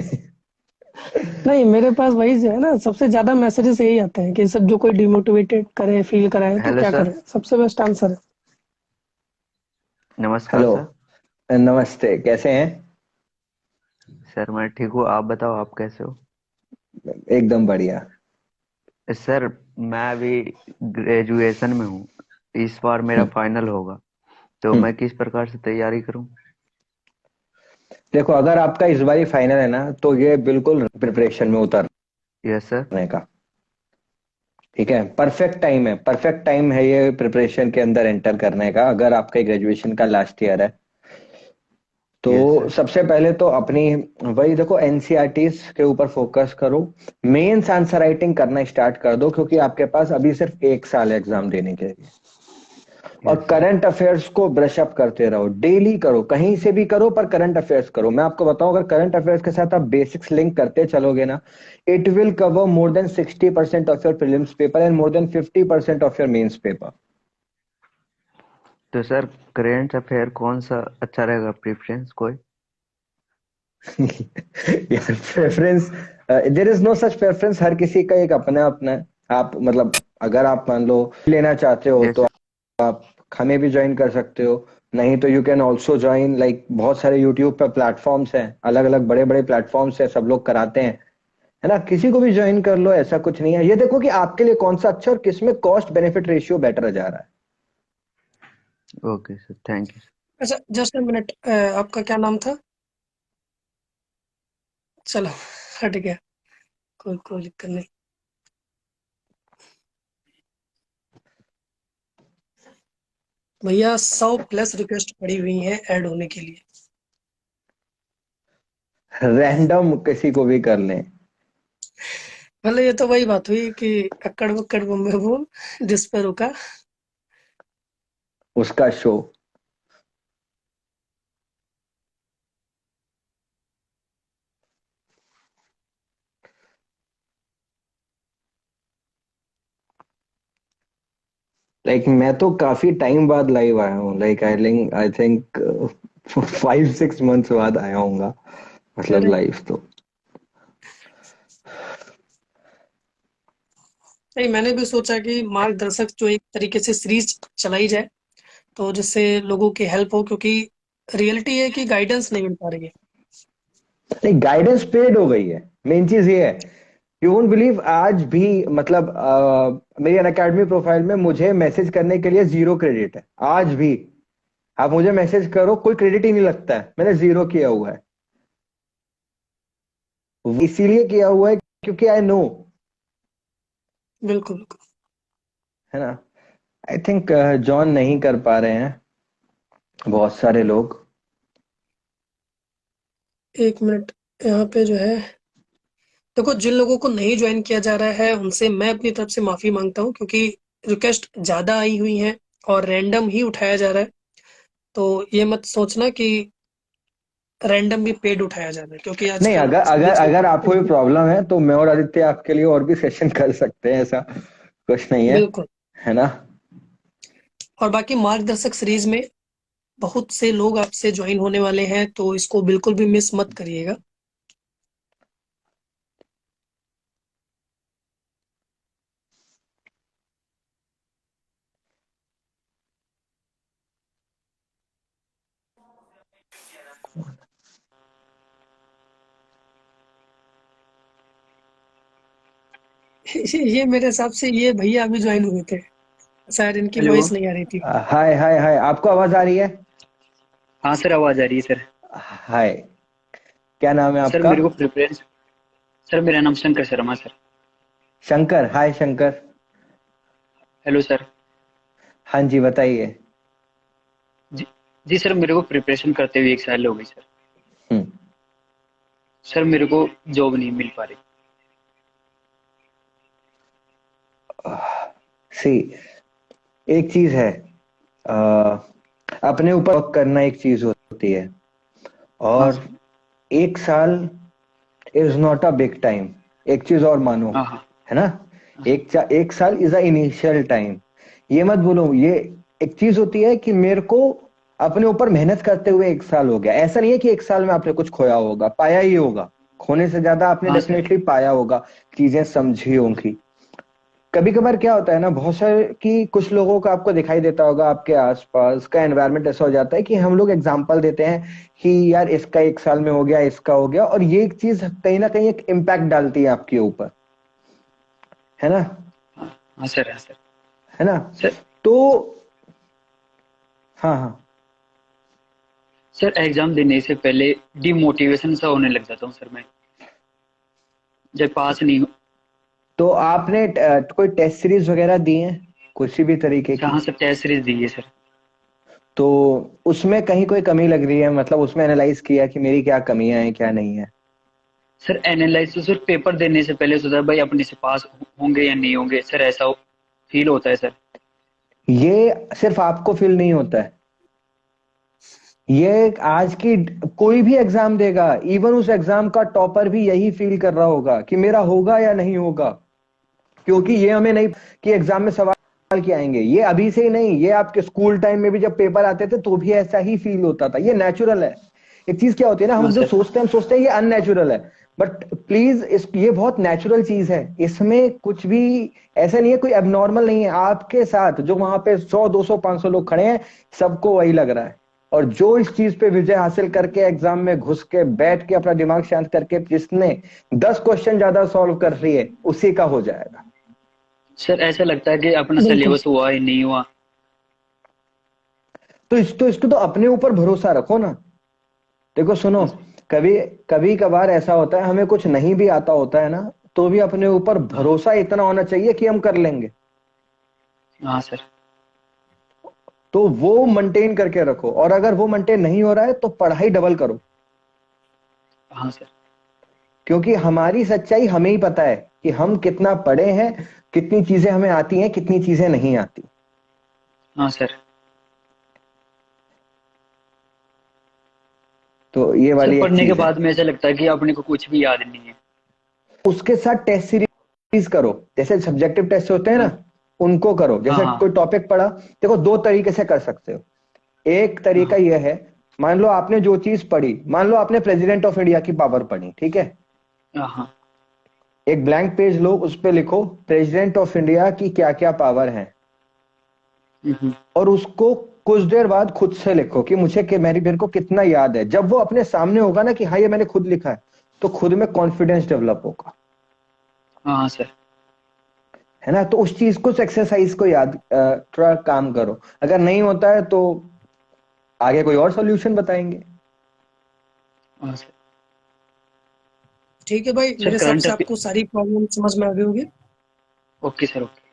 नहीं, मेरे पास वही जो है ना, सबसे ज्यादा मैसेजेस यही आते हैं कि सब जो कोई डिमोटिवेटेड करे, फील कराए, तो
हेलो
क्या
सर।
करें। सबसे बेस्ट आंसर है।
नमस्कार
हेलो,
सर।
नमस्ते, कैसे हैं?
सर मैं ठीक हूँ, आप बताओ आप कैसे हो?
एकदम बढ़िया।
सर मैं अभी ग्रेजुएशन में हूँ, इस बार मेरा
हम्म,
फाइनल होगा, तो
हम्म।
मैं किस प्रकार से तैयारी करूँ?
देखो अगर आपका इस बारी फाइनल है ना, तो ये बिल्कुल प्रिपरेशन में उतरने
यस सर।
का। ठीक है, परफेक्ट टाइम है, परफेक्ट टाइम है ये प्रिपरेशन के अंदर एंटर करने का, अगर आपका ग्रेजुएशन का लास्ट ईयर है
यस
तो।
सर।
सबसे पहले तो अपनी, वही देखो, एनसीईआरटीज के ऊपर फोकस करो। मेंस आंसर राइटिंग करना स्टार्ट कर दो, क्योंकि आपके पास अभी सिर्फ 1 साल एग्जाम देने के लिए। और
यस सर।
करंट अफेयर्स को ब्रश अप करते रहो, डेली करो, कहीं से भी करो पर करंट अफेयर्स करो। मैं आपको बताऊं, अगर करंट अफेयर्स के साथ आप बेसिक्स लिंक करते चलोगे ना, it will cover more than 60% of your prelims paper and more than 50% of your mains paper.
तो सर करेंट अफेयर कौन सा अच्छा रहेगा, प्रेफरेंस कोई?
यार preference, there is no such preference, हर किसी का एक अपना अपना है। आप मतलब अगर आप मान लो लेना चाहते हो
यस
तो
सर।
आप हमें भी ज्वाइन कर सकते हो। नहीं तो you can also join, like बहुत सारे यूट्यूब पर प्लेटफॉर्म्स हैं, अलग अलग बड़े बड़े प्लेटफॉर्म्स हैं, सब लोग कराते हैं, है ना। किसी को भी ज्वाइन कर लो, ऐसा कुछ नहीं है। ये देखो कि आपके लिए कौन सा अच्छा और किसमें कॉस्ट बेनिफिट रेशियो बेटर जा रहा है।
Okay sir, thank you.
अच्छा, जस्ट अ मिनट, आपका क्या नाम था? चलो, हट गया। कोई कोई दिक्कत नहीं। भैया 100 प्लस रिक्वेस्ट पड़ी हुई हैं ऐड होने के लिए।
रैंडम किसी को भी कर लें।
मतलब ये तो वही बात हुई कि अक्कड़ बक्कड़ बम्बे बोल, जिस पे रुका।
उसका शो। लाइक मैं तो काफी टाइम बाद लाइव आया हूँ, लाइक आई थिंक 5-6 मंथ्स बाद आया हूँगा, मतलब
अरे
लाइव तो।
नहीं, मैंने भी सोचा कि मार्गदर्शक जो एक तरीके से सीरीज चलाई जाए, तो जिससे लोगों की हेल्प हो, क्योंकि रियलिटी है कि गाइडेंस नहीं मिल पा रही है।
नहीं, गाइडेंस पेड हो गई है, मेन चीज ये है। यू वोंट बिलीव, आज भी मतलब मेरी अन अकेडमी प्रोफाइल में मुझे मैसेज करने के लिए 0 क्रेडिट है आज भी। आप मुझे मैसेज करो, कोई क्रेडिट ही नहीं लगता है, मैंने 0 किया हुआ है। वो इसीलिए किया हुआ है क्योंकि आई नो,
बिल्कुल बिल्कुल।
है ना। आई थिंक जॉन नहीं कर पा रहे हैं बहुत सारे लोग।
एक मिनट, यहाँ पे जो है, देखो जिन लोगों को नहीं ज्वाइन किया जा रहा है उनसे मैं अपनी तरफ से माफी मांगता हूँ, क्योंकि रिक्वेस्ट ज्यादा आई हुई हैं और रैंडम ही उठाया जा रहा है। तो ये मत सोचना कि रैंडम भी पेड उठाया जा रहा है, क्योंकि
नहीं,
आजकल
अगर अगर
बीच
अगर आपको भी
में।
प्रॉब्लम है तो मैं और आदित्य आपके लिए और भी सेशन कर सकते हैं, ऐसा कुछ नहीं है,
बिल्कुल।
है ना।
और बाकी मार्गदर्शक सीरीज में बहुत से लोग आपसे ज्वाइन होने वाले हैं, तो इसको बिल्कुल भी मिस मत करिएगा। ये मेरे हिसाब से ये भैया अभी ज्वाइन हुए थे, शायद इनकी
हेलो।
वॉइस नहीं आ रही थी।
हाय हाय हाय, आपको आवाज आ रही है?
हाँ सर, आवाज़ आ रही है सर।
हाय, क्या नाम है
सर
आपका?
मेरे को प्रिपरेशन सर मेरा नाम Shankar Sharma sir.
Shankar, hi Shankar.
Hello sir.
हाँ जी, बताइए।
जी, जी सर, मेरे को प्रिपरेशन करते हुए 1 साल हो गई सर।
हम्म।
सर मेरे को जॉब नहीं मिल पा रही।
सी, एक चीज है, अ, अपने ऊपर वर्क करना एक चीज होती है,
हाँ
और
सर।
1 साल is not a big time. एक चीज और मानो,
हाँ हाँ।
है ना।
हाँ सर।
1 साल इज अ इनिशियल टाइम। ये मत बोलो, ये एक चीज होती है कि मेरे को अपने ऊपर मेहनत करते हुए 1 साल हो गया। ऐसा नहीं है कि 1 साल में आपने कुछ खोया होगा, पाया ही होगा। खोने से ज्यादा आपने
हाँ सर।
डेफिनेटली पाया होगा, चीजें समझी होंगी। कभी कभार क्या होता है ना, बहुत सारे कि कुछ लोगों का आपको दिखाई देता होगा, आपके आसपास का एनवायरनमेंट ऐसा हो जाता है कि हम लोग एग्जाम्पल देते हैं कि यार इसका 1 साल में हो गया, इसका हो गया, और ये एक चीज कहीं ना कहीं एक इम्पैक्ट डालती है आपके ऊपर, है ना।
हाँ हाँ सर। हाँ सर।
है ना।
सर
तो हाँ हाँ।
सर एग्जाम देने से पहले डिमोटिवेशन सा होने लग जाता हूँ सर मैं, जब पास नहीं हो।
तो आपने कोई टेस्ट सीरीज वगैरह दी है किसी भी तरीके की?
हाँ सर, टेस्ट सीरीज दी है सर।
तो उसमें कहीं कोई कमी लग रही है, मतलब उसमें एनालाइज किया कि मेरी क्या कमियां हैं क्या नहीं है?
सर एनालिसिस और पेपर देने से पहले सोचा भाई अपने से पास होंगे या नहीं होंगे सर, ऐसा फील होता है सर।
ये सिर्फ आपको फील नहीं होता है, ये आज की कोई भी एग्जाम देगा, इवन उस एग्जाम का टॉपर भी यही फील कर रहा होगा कि मेरा होगा या नहीं होगा। क्योंकि ये हमें नहीं कि एग्जाम में सवाल क्या आएंगे, ये अभी से ही नहीं, ये आपके स्कूल टाइम में भी जब पेपर आते थे तो भी ऐसा ही फील होता था। ये नेचुरल है। एक चीज क्या होती है ना,
हाँ
हम जो
सर।
सोचते हैं ये अननेचुरल है। बट प्लीज, इस ये बहुत नेचुरल चीज है, इसमें कुछ भी ऐसा नहीं है, कोई एबनॉर्मल नहीं है। आपके साथ जो वहां पे 100 200 500 लोग खड़े हैं, सबको वही लग रहा है। और जो इस चीज पे विजय हासिल करके एग्जाम में घुस के बैठ के अपना दिमाग शांत करके जिसने 10 क्वेश्चन ज्यादा सॉल्व कर लिए, उसी का हो जाएगा।
सर ऐसा लगता है कि अपना
बिल्कुल।
सिलेबस हुआ ही नहीं हुआ।
तो इसको तो अपने ऊपर भरोसा रखो ना। देखो सुनो,
हाँ सर।
कभी कभी कभार ऐसा होता है हमें कुछ नहीं भी आता होता है ना, तो भी अपने ऊपर
हाँ
भरोसा इतना होना चाहिए कि हम कर लेंगे।
हाँ सर।
तो वो मेंटेन करके रखो, और अगर वो मेंटेन नहीं हो रहा है तो पढ़ाई डबल करो।
हाँ सर।
क्योंकि हमारी सच्चाई हमें ही पता है कि हम कितना पढ़े हैं, कितनी चीजें हमें आती हैं, कितनी चीजें नहीं आती।
हाँ सर।
तो ये
सर
वाली एक
पढ़ने के
चीज है।
बाद में ऐसा लगता है कि अपने को कुछ भी याद नहीं है।
उसके साथ टेस्ट सीरीज करो, जैसे सब्जेक्टिव टेस्ट होते हैं
हाँ
ना, उनको करो।
हाँ
जैसे
हाँ
कोई टॉपिक पढ़ा, देखो दो तरीके से कर सकते हो। एक तरीका
हाँ
यह है, मान लो आपने जो चीज पढ़ी, मान लो आपने प्रेसिडेंट ऑफ इंडिया की पावर पढ़ी, ठीक है।
हाँ हाँ।
एक ब्लैंक पेज लो, उस पे लिखो प्रेसिडेंट ऑफ इंडिया की क्या क्या पावर है,
हम्म,
और उसको कुछ देर बाद खुद से लिखो कि मुझे मेरे को कितना याद है। जब वो अपने सामने होगा ना कि हाँ ये मैंने खुद लिखा है, तो खुद में कॉन्फिडेंस डेवलप होगा,
हाँ हाँ सर।
है ना। तो उस चीज को, उस एक्सरसाइज को याद थोड़ा काम करो। अगर नहीं होता है तो आगे कोई और सॉल्यूशन बताएंगे।
हाँ सर।
ठीक है भाई,
सर
मेरे हिसाब
करंट
से
अफेयर।
आपको सारी प्रॉब्लम समझ में आ गई होगी।
Okay sir okay.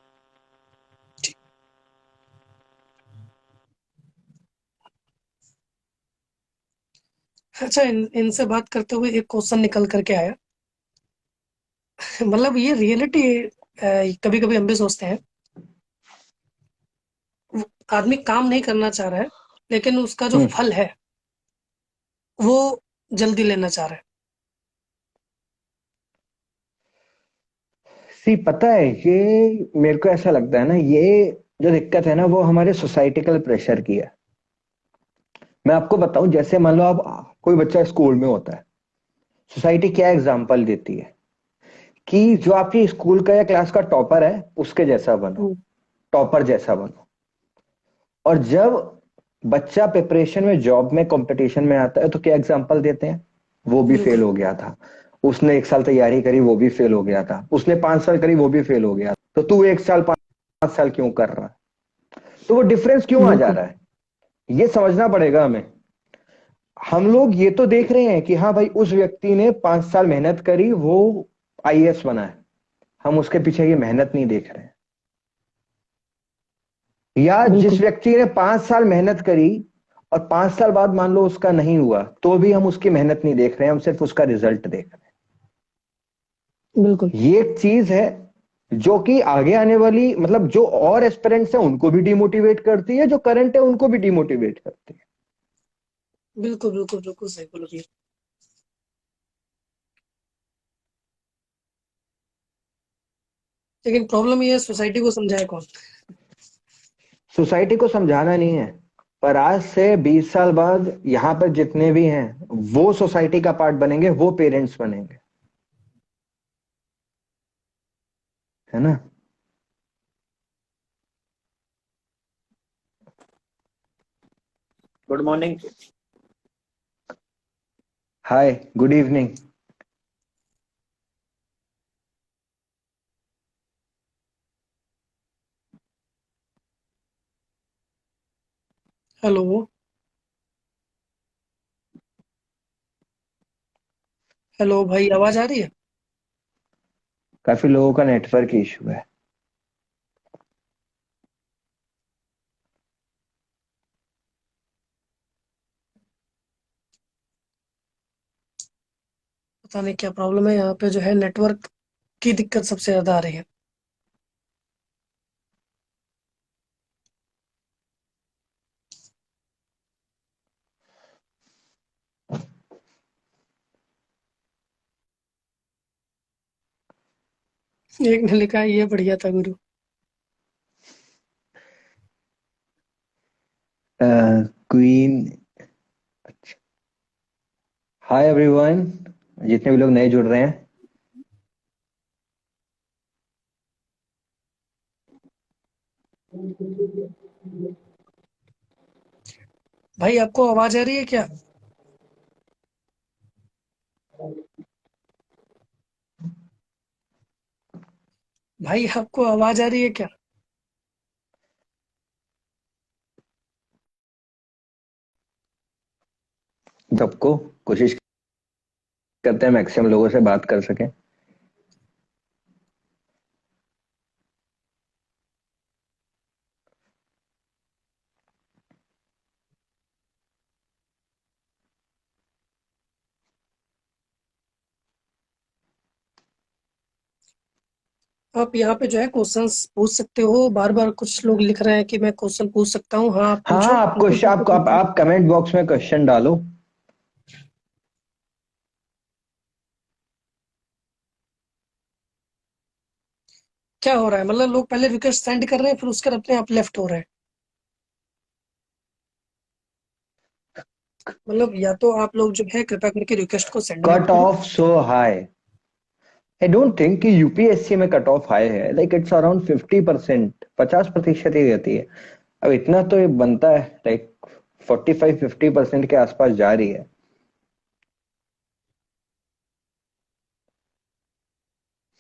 अच्छा, इनसे बात करते हुए एक क्वेश्चन निकल करके आया। मतलब ये रियलिटी, कभी कभी हम भी सोचते हैं, आदमी काम नहीं करना चाह रहा है, लेकिन उसका जो
हम्म।
फल है वो जल्दी लेना चाह रहा है।
सी पता है, ये मेरे को ऐसा लगता है ना, ये जो दिक्कत है ना, वो हमारे सोसाइटिकल प्रेशर की है। मैं आपको बताऊं, जैसे मान लो आप, कोई बच्चा स्कूल में होता है, सोसाइटी क्या एग्जाम्पल देती है कि जो आपकी स्कूल का या क्लास का टॉपर है, उसके जैसा बनो,
हम्म,
टॉपर जैसा बनो। और जब बच्चा प्रिपरेशन में, जॉब में, कंपटीशन में आता है, तो क्या एग्जाम्पल देते हैं? वो भी फेल
बिल्कुल
हो गया था, उसने 1 साल तैयारी करी, वो भी फेल हो गया था, उसने 5 साल करी, वो भी फेल हो गया, तो तू 1 साल 5 साल क्यों कर रहा है? तो वो डिफरेंस क्यों आ जा
बिल्कुल
रहा है, ये समझना पड़ेगा हमें। हम लोग ये तो देख रहे हैं कि हाँ भाई, उस व्यक्ति ने 5 साल मेहनत करी, वो आईएएस बना है। हम उसके पीछे की मेहनत नहीं देख रहे हैं। या जिस
बिल्कुल
व्यक्ति ने 5 साल मेहनत करी और 5 साल बाद मान लो उसका नहीं हुआ, तो भी हम उसकी मेहनत नहीं देख रहे हैं, हम सिर्फ उसका रिजल्ट देख रहे
बिल्कुल
हैं। ये एक चीज है जो कि आगे आने वाली, मतलब जो और एस्पिरेंट्स हैं उनको भी डिमोटिवेट करती है, जो करंट है उनको भी डिमोटिवेट करती है।
बिल्कुल बिल्कुल बिल्कुल सही बोलो भैया। लेकिन प्रॉब्लम ये है, सोसाइटी को समझाए कौन।
सोसाइटी को समझाना नहीं है, पर आज से 20 साल बाद यहाँ पर जितने भी हैं, वो सोसाइटी का पार्ट बनेंगे, वो पेरेंट्स बनेंगे, है ना।
Good morning.
Hi, good evening.
Hello. Hello भाई, आवाज आ रही है?
काफी लोगों का नेटवर्क इशू है।
पता नहीं क्या प्रॉब्लम है, यहाँ पे जो है नेटवर्क की दिक्कत सबसे ज्यादा आ रही है। एक ने लिखा है, ये बढ़िया था गुरु।
क्वीन। हाय एवरीवन, जितने भी लोग नए जुड़ रहे हैं।
भाई आपको आवाज आ रही है क्या? भाई आपको आवाज आ रही है क्या?
सबको कोशिश करते हैं मैक्सिमम लोगों से बात कर सकें।
आप यहाँ पे जो है क्वेश्चंस पूछ सकते हो। बार बार कुछ लोग लिख रहे हैं कि मैं क्वेश्चन पूछ सकता हूँ। हाँ, आप
हाँ,
पूछो,
आप
बिल्कुल
क्वेश्चन
पूछो, बिल्कुल।
आप कमेंट बॉक्स में क्वेश्चन डालो।
क्या हो रहा है? मतलब लोग पहले रिक्वेस्ट सेंड कर रहे हैं, फिर उसके बाद अपने आप लेफ्ट हो रहे हैं। मतलब या तो आप लोग जो है कृपया करके रिक्वेस्ट को सेंड मत
कट
करो।
Of so high, I don't think कि यूपीएससी में कट ऑफ हाई है। लाइक इट्स अराउंड 50%, 50% ही रहती है। अब इतना तो ये बनता है, लाइक 45-50% के आसपास जा रही है।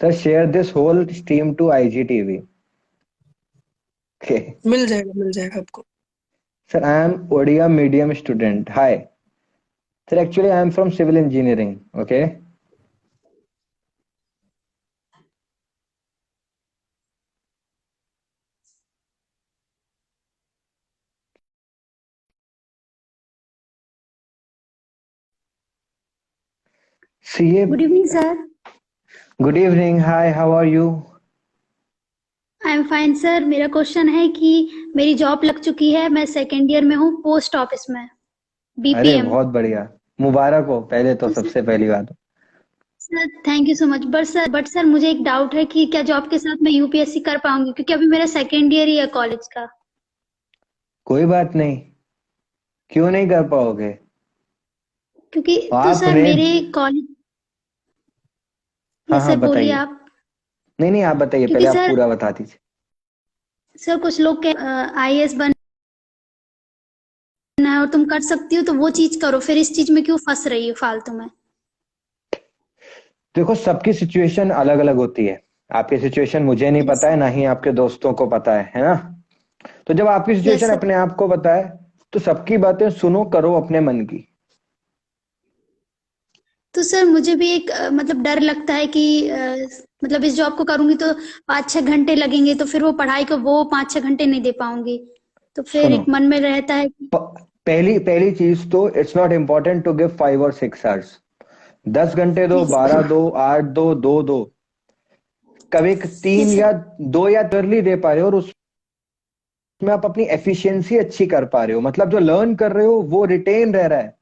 Sir share this whole stream to IGTV. Okay
मिल जाएगा आपको।
Sir, I am Odia medium student, hi. Sir actually I am from civil engineering. Okay CA.
Good evening sir.
Good evening, hi, how are you?
I am fine sir. मेरा question है कि मेरी job लग चुकी है, मैं सेकेंड ईयर में हूँ पोस्ट ऑफिस में,
अरे
बीपीएम।
बहुत बढ़िया, मुबारक हो पहले तो,
तो
सबसे पहली बात।
Sir thank you so much. But sir मुझे एक डाउट है कि क्या जॉब के साथ मैं यूपीएससी कर पाऊंगी, क्योंकि अभी मेरा सेकेंड ईयर ही है कॉलेज का।
कोई बात नहीं, क्यों नहीं कर पाओगे?
क्योंकि तो सर
आपने,
मेरे कॉलेज।
हाँ
यस
हाँ
सर, बोलिए
बताइए।
आप।
नहीं नहीं, आप बताइए,
क्योंकि
पहले आप
सर
पूरा बता दीजिए।
सर कुछ लोग आईएएस बनना है और तुम कर सकती हो तो वो चीज करो, फिर इस चीज में क्यों फंस रही हो फालतू में।
देखो, सबकी सिचुएशन अलग अलग होती है। आपकी सिचुएशन मुझे नहीं
यस
पता है,
सर।
ना ही आपके दोस्तों को पता है ना? तो जब आपकी
यस
सिचुएशन
सर।
अपने आप को पता है, तो सबकी बातें सुनो, करो अपने मन की।
तो सर मुझे भी एक मतलब डर लगता है कि मतलब इस जॉब को करूंगी तो 5-6 घंटे लगेंगे, तो फिर वो पढ़ाई को वो 5-6 घंटे नहीं दे पाऊंगी। तो फिर
सुनो,
एक मन में रहता है कि
पहली पहली चीज तो, it's not important to give 5 और 6 आवर्स। 10 घंटे दो,
यस
12 दो, 8 दो, 2 दो। कभी 3
यस
या
सर।
2 या अर्ली दे पा रहे हो, और उसमें आप अपनी एफिशिएंसी अच्छी कर पा रहे हो, मतलब जो लर्न कर रहे हो वो रिटेन रह रहा है,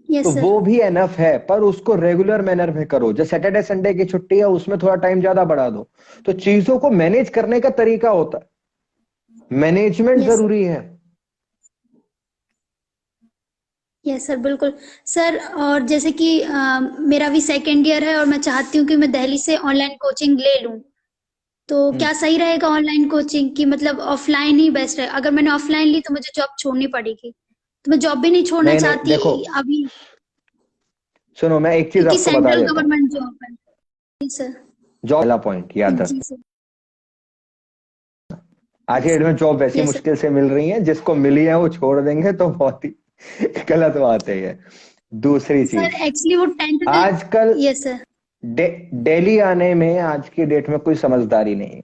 तो
यस सर।
वो भी एनफ है। पर उसको रेगुलर मैनर में करो। जो सैटरडे संडे की छुट्टी है उसमें थोड़ा टाइम ज्यादा बढ़ा दो। तो चीजों को मैनेज करने का तरीका होता है, मैनेजमेंट
यस
जरूरी है।
यस सर, बिल्कुल। सर और जैसे कि मेरा भी सेकेंड ईयर है और मैं चाहती हूँ कि मैं दिल्ली से ऑनलाइन कोचिंग ले लूँ, तो
हम्म,
क्या सही रहेगा ऑनलाइन कोचिंग की मतलब ऑफलाइन ही बेस्ट है? अगर मैंने ऑफलाइन ली तो मुझे जॉब छोड़नी पड़ेगी, तो मैं जॉब भी नहीं छोड़ना
नहीं नहीं,
चाहती
देखो,
अभी,
सुनो, मैं एक चीज
क्योंकि
आपको बता
सेंट्रल
देता हूँ।
गवर्नमेंट जॉब है। जी सर।
जॉब पहला पॉइंट याद
जी
रखना।
सर।
आज के डेट में जॉब वैसी
यस सर।
मुश्किल से मिल रही है, जिसको मिली है वो छोड़ देंगे तो बहुत ही गलत बात है ये। दूसरी
सर
चीज,
एक्चुअली वो 10th में।
आजकल
यस सर।
दिल्ली आने में आज की डेट में कोई समझदारी नहीं है।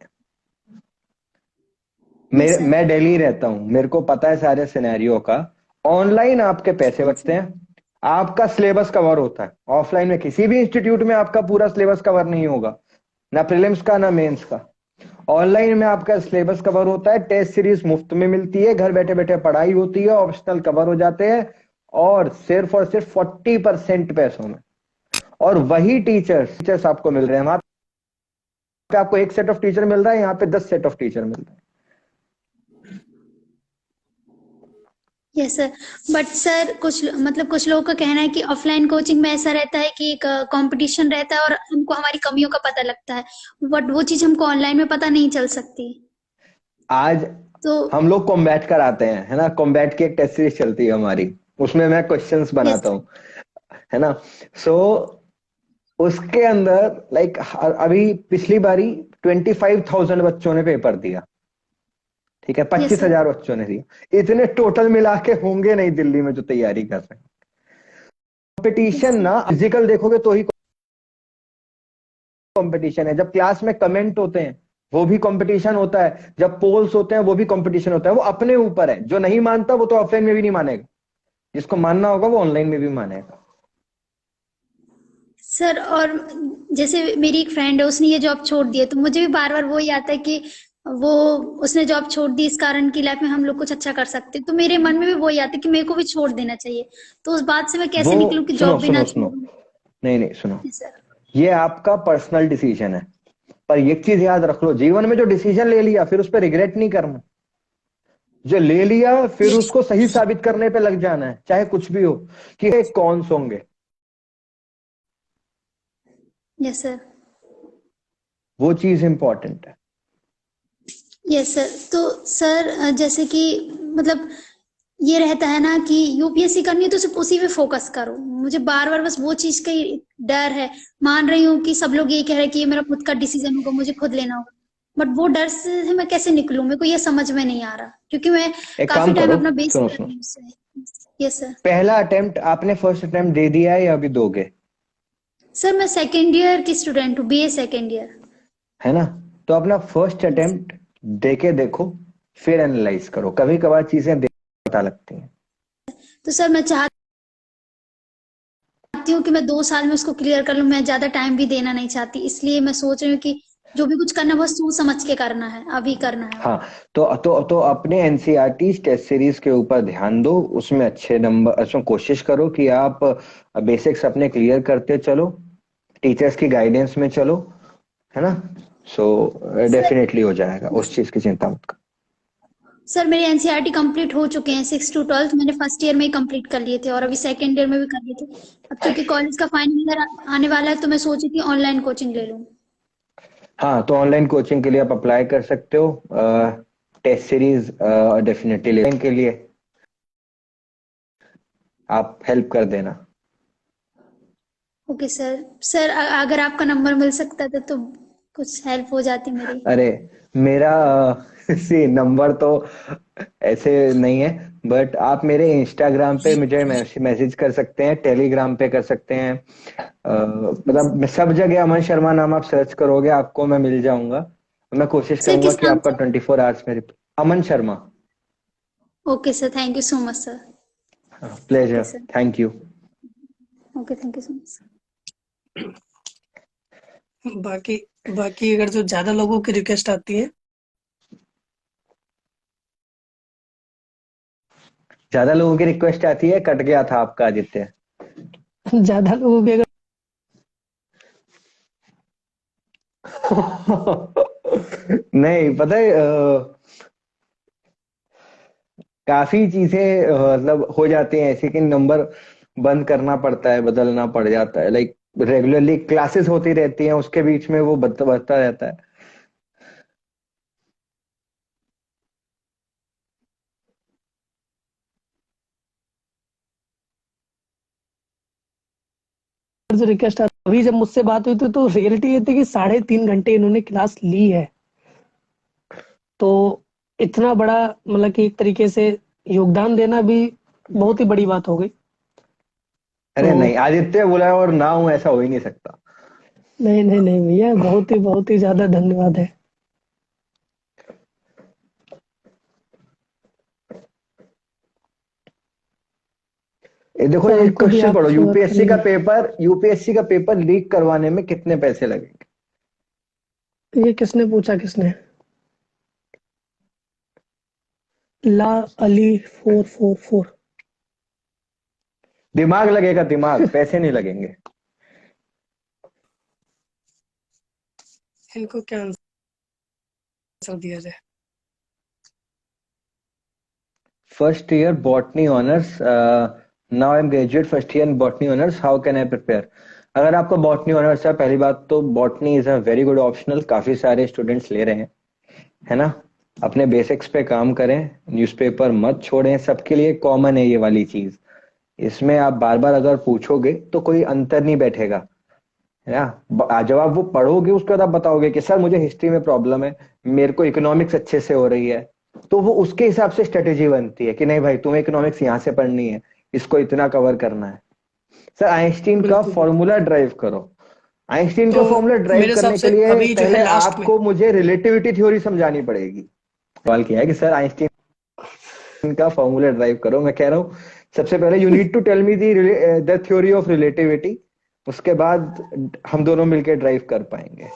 Yes sir.
मैं दिल्ली रहता हूं, मेरे को पता है सारे सिनेरियो का। ऑनलाइन आपके पैसे
यस
बचते
सर।
हैं, आपका सिलेबस कवर होता है। ऑफलाइन में किसी भी इंस्टीट्यूट में आपका पूरा सिलेबस कवर नहीं होगा, ना प्रीलिम्स का ना मेंस का। ऑनलाइन में आपका सिलेबस कवर होता है, टेस्ट सीरीज मुफ्त में मिलती है, घर बैठे बैठे पढ़ाई होती है, ऑप्शनल कवर हो जाते हैं, और सिर्फ 40% पैसों में। और वही टीचर्स आपको मिल रहे हैं। वहां पे आपको एक सेट ऑफ टीचर मिल रहा है, यहाँ पे 10 सेट ऑफ टीचर मिल रहे हैं।
Yes sir. बट सर कुछ लोगों का कहना है कि ऑफलाइन कोचिंग में ऐसा रहता है कि एक कंपटीशन रहता है और हमको हमारी कमियों का पता लगता है, बट वो चीज हमको ऑनलाइन में पता नहीं चल सकती।
आज
तो
हम लोग कॉम्बैट कराते हैं, है ना? कॉम्बैट की एक टेस्ट सीरीज चलती है हमारी, उसमें मैं क्वेश्चंस
यस
बनाता हूँ, है ना? सो उसके अंदर, लाइक, अभी पिछली बारी 25,000 बच्चों ने पेपर दिया, ठीक है?
यस
पच्चीस
सर।
हजार बच्चों ने दिया। इतने टोटल मिला के होंगे नहीं दिल्ली में जो तैयारी कर रहे हैं।
Yes
competition
sir.
ना फिजिकल देखोगे तो ही कंपटीशन है। जब क्लास में कमेंट होते हैं वो भी कंपटीशन होता है, जब पोल्स होते हैं वो भी कंपटीशन होता है। वो अपने ऊपर है, जो नहीं मानता वो तो ऑफलाइन में भी नहीं मानेगा, जिसको मानना होगा वो ऑनलाइन में भी मानेगा।
सर और जैसे मेरी एक फ्रेंड है, उसने ये जॉब छोड़ दी है, तो मुझे भी बार बार वही आता है कि वो उसने जॉब छोड़ दी इस कारण की लाइफ में हम लोग कुछ अच्छा कर सकते, तो मेरे मन में भी वही आता है कि मेरे को भी छोड़ देना चाहिए। तो उस बात से मैं
वो
कैसे निकलूं कि
सुनो
जॉब भी ना
सुनो सुनो,
छोड़ूं?
नहीं नहीं सुनो,
जी सर।
ये आपका पर्सनल डिसीजन है, पर एक चीज याद रख लो, जीवन में जो डिसीजन ले लिया फिर उस पर रिग्रेट नहीं करना। जो ले लिया फिर
यस।
उसको सही साबित करने पे लग जाना है, चाहे कुछ भी हो, कि ये कौन होंगे।
Yes sir.
वो चीज इंपॉर्टेंट है।
Yes sir. तो सर जैसे कि मतलब ये रहता है ना कि यूपीएससी करनी है तो सिर्फ उसी पे फोकस करो, मुझे बार बार बस वो चीज का ही डर है। मान रही हूँ कि सब लोग ये कह रहे हैं कि ये मेरा खुद का डिसीजन होगा, मुझे खुद लेना होगा, बट वो डर से मैं कैसे निकलूं, मेरे को ये समझ में नहीं आ रहा, क्योंकि मैं
एक
काफी
काम
टाइम
करो,
अपना बेस
सुनो
कर
सुनो,
रही हूँ उससे। Yes sir.
पहला अटेम्प्ट आपने फर्स्ट अटेम्प्ट दे दिया है या अभी दोगे?
सर मैं सेकेंड ईयर की स्टूडेंट हूँ, बीए सेकेंड ईयर।
है ना, तो अपना फर्स्ट अटेम्प्ट दे के देखो, फिर एनालाइज करो, कभी कभार चीजें पता लगती हैं।
तो सर मैं चाहती हूँ कि मैं 2 साल में उसको क्लियर कर लूँ, मैं ज्यादा टाइम भी देना नहीं चाहती, इसलिए मैं सोच रही हूँ कि जो भी कुछ करना है बस सोच समझ के करना है, अभी करना है।
हाँ, तो अपने एनसीईआरटी टेस्ट सीरीज के ऊपर ध्यान दो, उसमें अच्छे नंबर, उसमें कोशिश करो कि आप बेसिक्स अपने क्लियर करते चलो, टीचर्स की गाइडेंस में चलो, है ना। सो
सर
डेफिनेटली हो जाएगा, उस चीज की चिंता मत करो।
सर मेरे एनसीईआरटी कंप्लीट हो चुके हैं, 6 to 12 मैंने फर्स्ट ईयर में ही कंप्लीट कर लिए थे और अभी सेकेंड ईयर में भी कर लिए थे। अब क्योंकि कॉलेज का फाइनल ईयर आने वाला है तो मैं सोची थी ऑनलाइन कोचिंग ले लूँ।
हाँ, तो ऑनलाइन कोचिंग के लिए आप अप्लाई कर सकते हो, टेस्ट सीरीज डेफिनेटली लेने के लिए आप हेल्प कर देना।
Okay sir. सर अगर आपका नंबर मिल सकता था तो कुछ हेल्प हो जाती मेरी।
अरे मेरा सी नंबर तो ऐसे नहीं है, बट आप मेरे इंस्टाग्राम पे मुझे मैसेज कर सकते हैं, टेलीग्राम पे कर सकते हैं, मतलब मैं सब जगह अमन शर्मा नाम आप सर्च करोगे आपको मैं मिल जाऊंगा। मैं कोशिश
सर
करूंगा
किस
कि
नाम
आपका
से?
24 आवर्स में Aman Sharma.
Okay sir, thank you so much sir. Okay
pleasure,
sir.
Thank you.
Okay, thank you so much.
बाकी बाकी अगर जो ज्यादा लोगों की रिक्वेस्ट आती है,
ज्यादा लोगों की रिक्वेस्ट आती है, कट गया था आपका आदित्य।
ज्यादा लोगों की अगर
नहीं पता है, काफी चीजें मतलब हो जाती हैं ऐसे कि नंबर बंद करना पड़ता है, बदलना पड़ जाता है, लाइक रेगुलरली क्लासेस होती रहती हैं, उसके बीच में वो बढ़ता रहता है।
जो रिक्वेस्ट आती है, अभी जब मुझसे बात हुई थी तो रियलिटी ये थी कि 3.5 घंटे इन्होंने क्लास ली है, तो इतना बड़ा मतलब कि एक तरीके से योगदान देना भी बहुत ही बड़ी बात हो गई।
अरे नहीं,
तो
आदित्य बोला और ना हूं ऐसा हो ही नहीं सकता।
नहीं नहीं नहीं भैया, बहुत ही ज्यादा धन्यवाद है।
ये देखो,
तो
ये
हमको भी
क्वेश्चन पढ़ो,
आपसे बात करनी है।
यूपीएससी का पेपर लीक करवाने में कितने पैसे लगेंगे?
ये किसने पूछा, किसने? ला अली 444।
दिमाग लगेगा, दिमाग, पैसे नहीं लगेंगे।
इनको क्या आंसर दिया जाए?
First year botany honours, now I am graduate first year in botany honours, how can I prepare? अगर आपको बॉटनी ऑनर्स है, पहली बात तो botany is a very good optional, काफी सारे स्टूडेंट्स ले रहे हैं, है ना। अपने बेसिक्स पे काम करें, न्यूज़पेपर मत छोड़ें, सबके लिए कॉमन है ये वाली चीज। इसमें आप बार बार अगर पूछोगे तो कोई अंतर नहीं बैठेगा, है ना। जब आप वो पढ़ोगे उसके बाद आप बताओगे कि सर मुझे हिस्ट्री में प्रॉब्लम है, मेरे को इकोनॉमिक्स अच्छे से हो रही है, तो वो उसके हिसाब से स्ट्रेटेजी बनती है कि नहीं भाई तुम्हें इकोनॉमिक्स यहाँ से पढ़नी है, इसको इतना कवर करना है। सर आइंस्टीन का
बिल्कुल बिल्कुल।
फॉर्मूला ड्राइव करो। आइंस्टीन
तो
का फॉर्मूला ड्राइव
मेरे हिसाब
करने के
से
लिए
अभी जो है
पहले
लास्ट में,
आपको मुझे रिलेटिविटी थ्योरी समझानी पड़ेगी। सवाल किया है कि सर आइंस्टीन का फॉर्मूला ड्राइव करो, मैं कह रहा हूँ सबसे पहले you need to tell me the theory of relativity, उसके बाद हम दोनों मिलकर ड्राइव कर पाएंगे।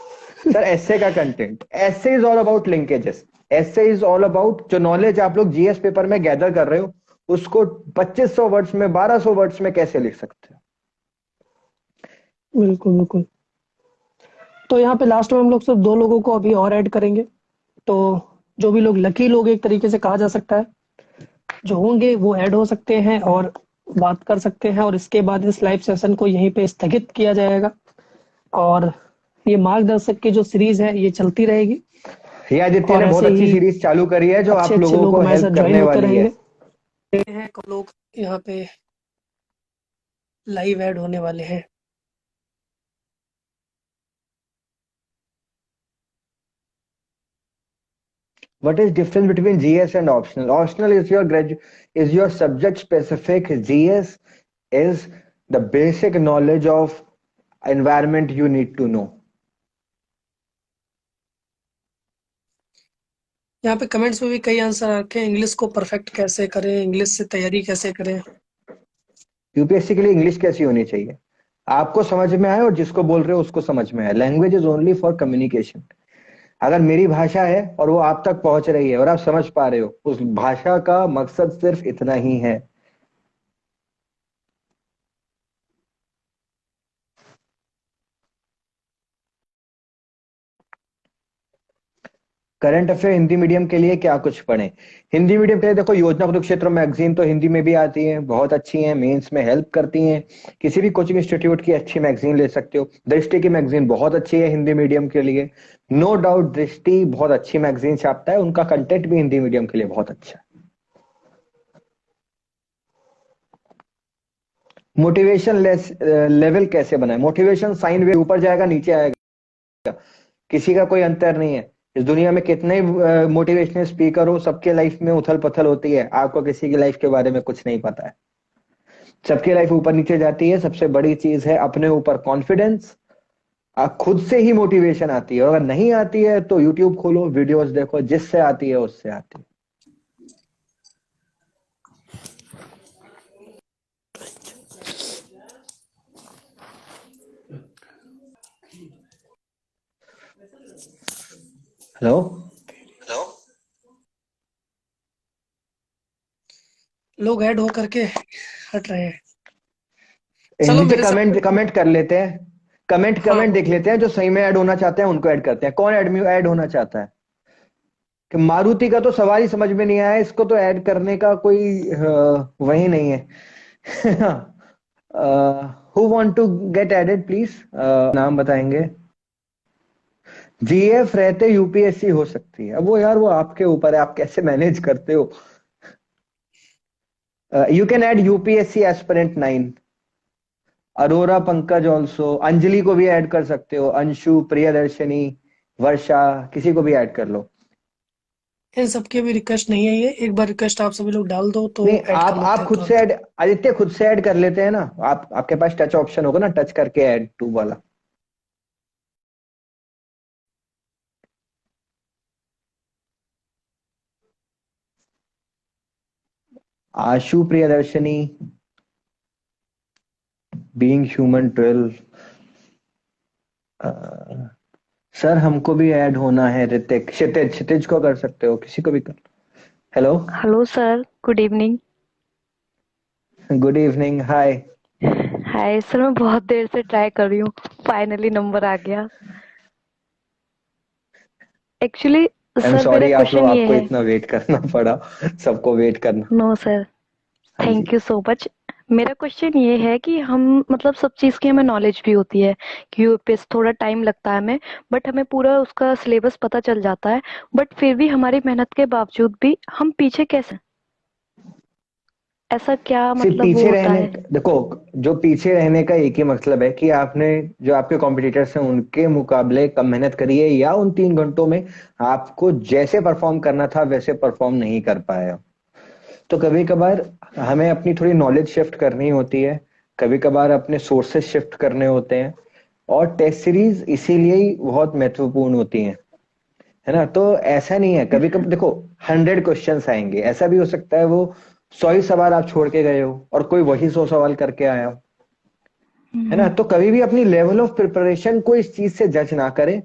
सर एसे का content, essay is all about linkages, essay is all about जो नॉलेज आप लोग जीएस पेपर में गैदर कर रहे हो उसको 2500 वर्ड्स में 1200 वर्ड्स में कैसे लिख सकते हो।
बिल्कुल बिल्कुल। तो यहाँ पे लास्ट में हम लोग सिर्फ 2 लोगों को अभी और ऐड करेंगे। तो जो भी लोग लकी लोग एक तरीके से कहा जा सकता है, जो होंगे वो ऐड हो सकते हैं और बात कर सकते हैं, और इसके बाद इस लाइव सेशन को यहीं पे स्थगित किया जाएगा और ये मार्गदर्शक की जो सीरीज है ये चलती रहेगी
ये आदित्य
और
ने बहुत
ऐसे
अच्छी
ही
सीरीज चालू करी है जो
अच्छे
आप
अच्छे
लोगों
लोग
को
हमारे साथ
हेल्प
ज्वाइन
करने
होते
वाली है।
रहेंगे। हैं कब लोग यहाँ पे लाइव ऐड होने वाले हैं।
What is difference between GS and optional? Optional is your subject specific. GS is the basic knowledge of environment you need to know.
यहाँ पे कमेंट्स में भी कई आंसर रखे हैं, इंग्लिश को परफेक्ट कैसे करें, इंग्लिश से तैयारी कैसे करें।
यूपीएससी के लिए इंग्लिश कैसी होनी चाहिए, आपको समझ में आए और जिसको बोल रहे हो उसको समझ में आए। Language is only for communication. अगर मेरी भाषा है और वो आप तक पहुंच रही है और आप समझ पा रहे हो, उस भाषा का मकसद सिर्फ इतना ही है। करंट अफेयर हिंदी मीडियम के लिए क्या कुछ पढ़ें? हिंदी मीडियम के लिए देखो, योजना कुरुक्षेत्र मैगजीन तो हिंदी में भी आती है, बहुत अच्छी है, मेंस में हेल्प करती हैं। किसी भी कोचिंग इंस्टीट्यूट की अच्छी मैगजीन ले सकते हो। दृष्टि की मैगजीन बहुत अच्छी है हिंदी मीडियम के लिए, नो डाउट। दृष्टि बहुत अच्छी मैगजीन छापता है, उनका कंटेंट भी हिंदी मीडियम के लिए बहुत अच्छा है। मोटिवेशन लेवल कैसे बनाए? मोटिवेशन साइन वेव ऊपर जाएगा नीचे आएगा, किसी का कोई अंतर नहीं है। इस दुनिया में कितने मोटिवेशनल स्पीकर हो, सबके लाइफ में उथल पथल होती है। आपको किसी की लाइफ के बारे में कुछ नहीं पता है, सबकी लाइफ ऊपर नीचे जाती है। सबसे बड़ी चीज है अपने ऊपर कॉन्फिडेंस। खुद से ही मोटिवेशन आती है, और अगर नहीं आती है तो यूट्यूब खोलो, वीडियोस देखो, जिससे आती है उससे आती है। हेलो
लोग ऐड हो करके हट रहे हैं। चलो
नीचे
मेरे
कमेंट
साथ।
कमेंट कर लेते हैं, कमेंट
हाँ
देख लेते हैं। जो सही में ऐड होना चाहते हैं उनको ऐड करते हैं। कौन ऐड होना चाहता है? कि मारुति का तो सवाल ही समझ में नहीं आया, इसको तो ऐड करने का कोई वही नहीं है। Who want to get added please? नाम बताएंगे। जीएफ रहते यूपीएससी हो सकती है। अब वो यार वो आपके ऊपर है, आप कैसे मैनेज करते हो। You can add UPSC aspirant 9। Arora Pankaj also, Anjali को भी ऐड कर सकते हो, अंशु, प्रियदर्शनी, वर्षा, किसी को भी ऐड कर लो।
इन सबके भी रिक्वेस्ट नहीं है, ये एक बार रिक्वेस्ट आप सभी लोग डाल दो तो
नहीं,
ऐड कर लेते
आप
हैं
खुद से
तुरंत।
ऐड, आदित्य खुद से ऐड कर लेते हैं ना। आपके पास टच ऑप्शन होगा ना, टच करके ऐड टू वाला। आशु, प्रियदर्शनी, बीइंग ह्यूमन 12। सर हमको भी ऐड होना है। ऋतिक, क्षितिज को कर सकते हो, किसी को भी कर। Hello
hello sir, good evening.
Good evening, hi.
Hi sir, मैं बहुत देर से ट्राई कर रही हूँ, फाइनली नंबर आ गया। एक्चुअली
आई एम
सर मेरा
सॉरी
क्वेश्चन ये
आपको
है।
इतना वेट करना पड़ा, सबको वेट करना।
नो सर,
हाँ जी।
Thank you so much. मेरा क्वेश्चन ये है कि हम मतलब सब चीज़ की हमें नॉलेज भी होती है कि यूपीएस थोड़ा टाइम लगता है हमें, बट हमें पूरा उसका सिलेबस पता चल जाता है, बट फिर भी हमारी मेहनत के बावजूद भी हम पीछे कैसे? ऐसा क्या
सिर्फ
मतलब वो
पीछे
होता
रहने,
है?
देखो, जो पीछे रहने का एक ही मतलब है कि आपने जो आपके कॉम्पिटिटर्स हैं उनके मुकाबले कम मेहनत करी है, या उन 3 घंटों में आपको जैसे परफॉर्म करना था वैसे परफॉर्म नहीं कर पाए हो। तो कभी कभार हमें अपनी थोड़ी नॉलेज शिफ्ट करनी होती है, कभी कभार अपने सोर्सेस शिफ्ट करने होते हैं, और टेस्ट सीरीज इसीलिए ही बहुत महत्वपूर्ण होती हैं, है ना। तो ऐसा नहीं है, कभी कभी देखो 100 क्वेश्चंस आएंगे, ऐसा भी हो सकता है वो 100 ही सवाल आप छोड़ के गए हो और कोई वही 100 सवाल करके आया हो। है ना। तो कभी भी अपनी लेवल ऑफ प्रिपरेशन को इस चीज से जज ना करें,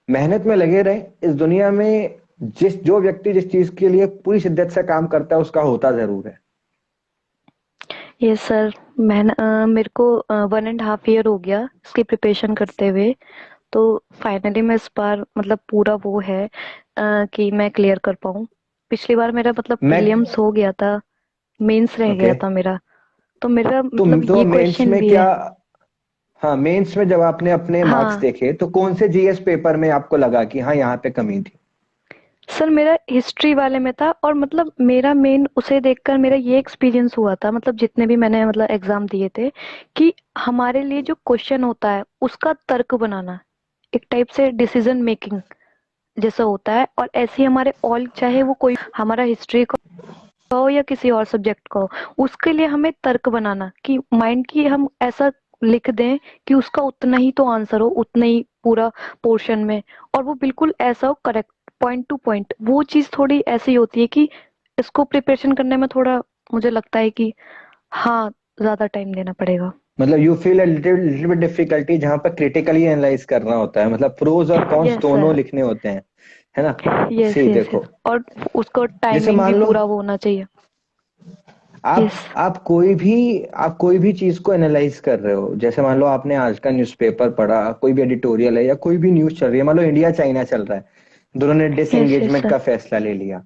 मेहनत में लगे रहें। इस दुनिया में जो व्यक्ति जिस चीज के लिए पूरी शिद्दत से काम करता है उसका होता जरूर है।
Yes sir. मेरे को 1.5 ईयर हो गया इसकी प्रिपरेशन करते हुए, तो फाइनली मैं इस बार मतलब पूरा वो है कि मैं क्लियर कर पाऊँ। पिछली बार मेरा मतलब
मैं
प्रीलिम्स हो गया था, मेंस रह
ओके,
गया था मेरा, तो मेरा
तुम
मतलब
तो
ये
मेंस
क्वेश्चन
में
भी
क्या,
है।
हाँ मेंस में जब आपने अपने मार्क्स
हाँ
देखे तो कौन से जीएस पेपर में आपको लगा कि हाँ यहाँ पे कमी थी?
सर, मेरा हिस्ट्री वाले में था, और मतलब मेरा मेन उसे देखकर मेरा ये एक्सपीरियंस हुआ था, मतलब जितने भी मैंने मतलब एग्जाम दिए थे, कि हमारे लिए जो क्वेश्चन होता है उसका तर्क बनाना, एक टाइप से डिसीजन मेकिंग जैसा होता है, और ऐसे ही हमारे ऑल, चाहे वो कोई हमारा हिस्ट्री का हो या किसी और सब्जेक्ट का हो, उसके लिए हमें तर्क बनाना कि माइंड की हम ऐसा लिख दें कि उसका उतना ही तो आंसर हो, उतना ही पूरा पोर्शन में, और वो बिल्कुल ऐसा हो, करेक्ट पॉइंट टू पॉइंट। वो चीज थोड़ी ऐसी होती है कि इसको प्रिपरेशन करने में थोड़ा मुझे लगता है कि हाँ, ज्यादा टाइम देना पड़ेगा।
मतलब you feel a little bit difficulty जहां पर क्रिटिकली एनालाइज करना होता है, मतलब प्रोज और कॉन्स
यस
दोनों
सर।
लिखने होते हैं, है ना।
यस
सी
यस यस,
देखो,
और उसको
जैसे
टाइमिंग भी
मान लो
पूरा वो होना चाहिए। यस।
आप कोई भी चीज को एनालाइज कर रहे हो, जैसे मान लो आपने आज का न्यूज़पेपर पढ़ा, कोई भी एडिटोरियल है या कोई भी न्यूज चल रही है, मान लो इंडिया चाइना चल रहा है, दोनों ने
यस यस
डिसएंगेजमेंट
सर।
का फैसला ले लिया,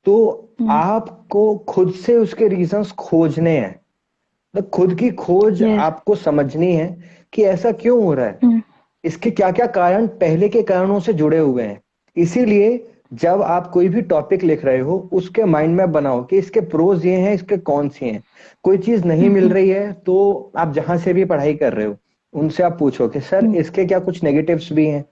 तो आपको खुद से उसके रीजंस खोजने हैं, मतलब खुद की खोज
यस।
आपको समझनी है कि ऐसा क्यों हो रहा है, इसके क्या क्या कारण पहले के कारणों से जुड़े हुए हैं। इसीलिए जब आप कोई भी टॉपिक लिख रहे हो उसके माइंड मैप बनाओ कि इसके प्रोज ये हैं, इसके कौन से हैं। कोई चीज नहीं मिल रही है तो आप जहां से भी पढ़ाई कर रहे हो उनसे आप पूछो कि सर इसके क्या कुछ नेगेटिव्स भी हैं,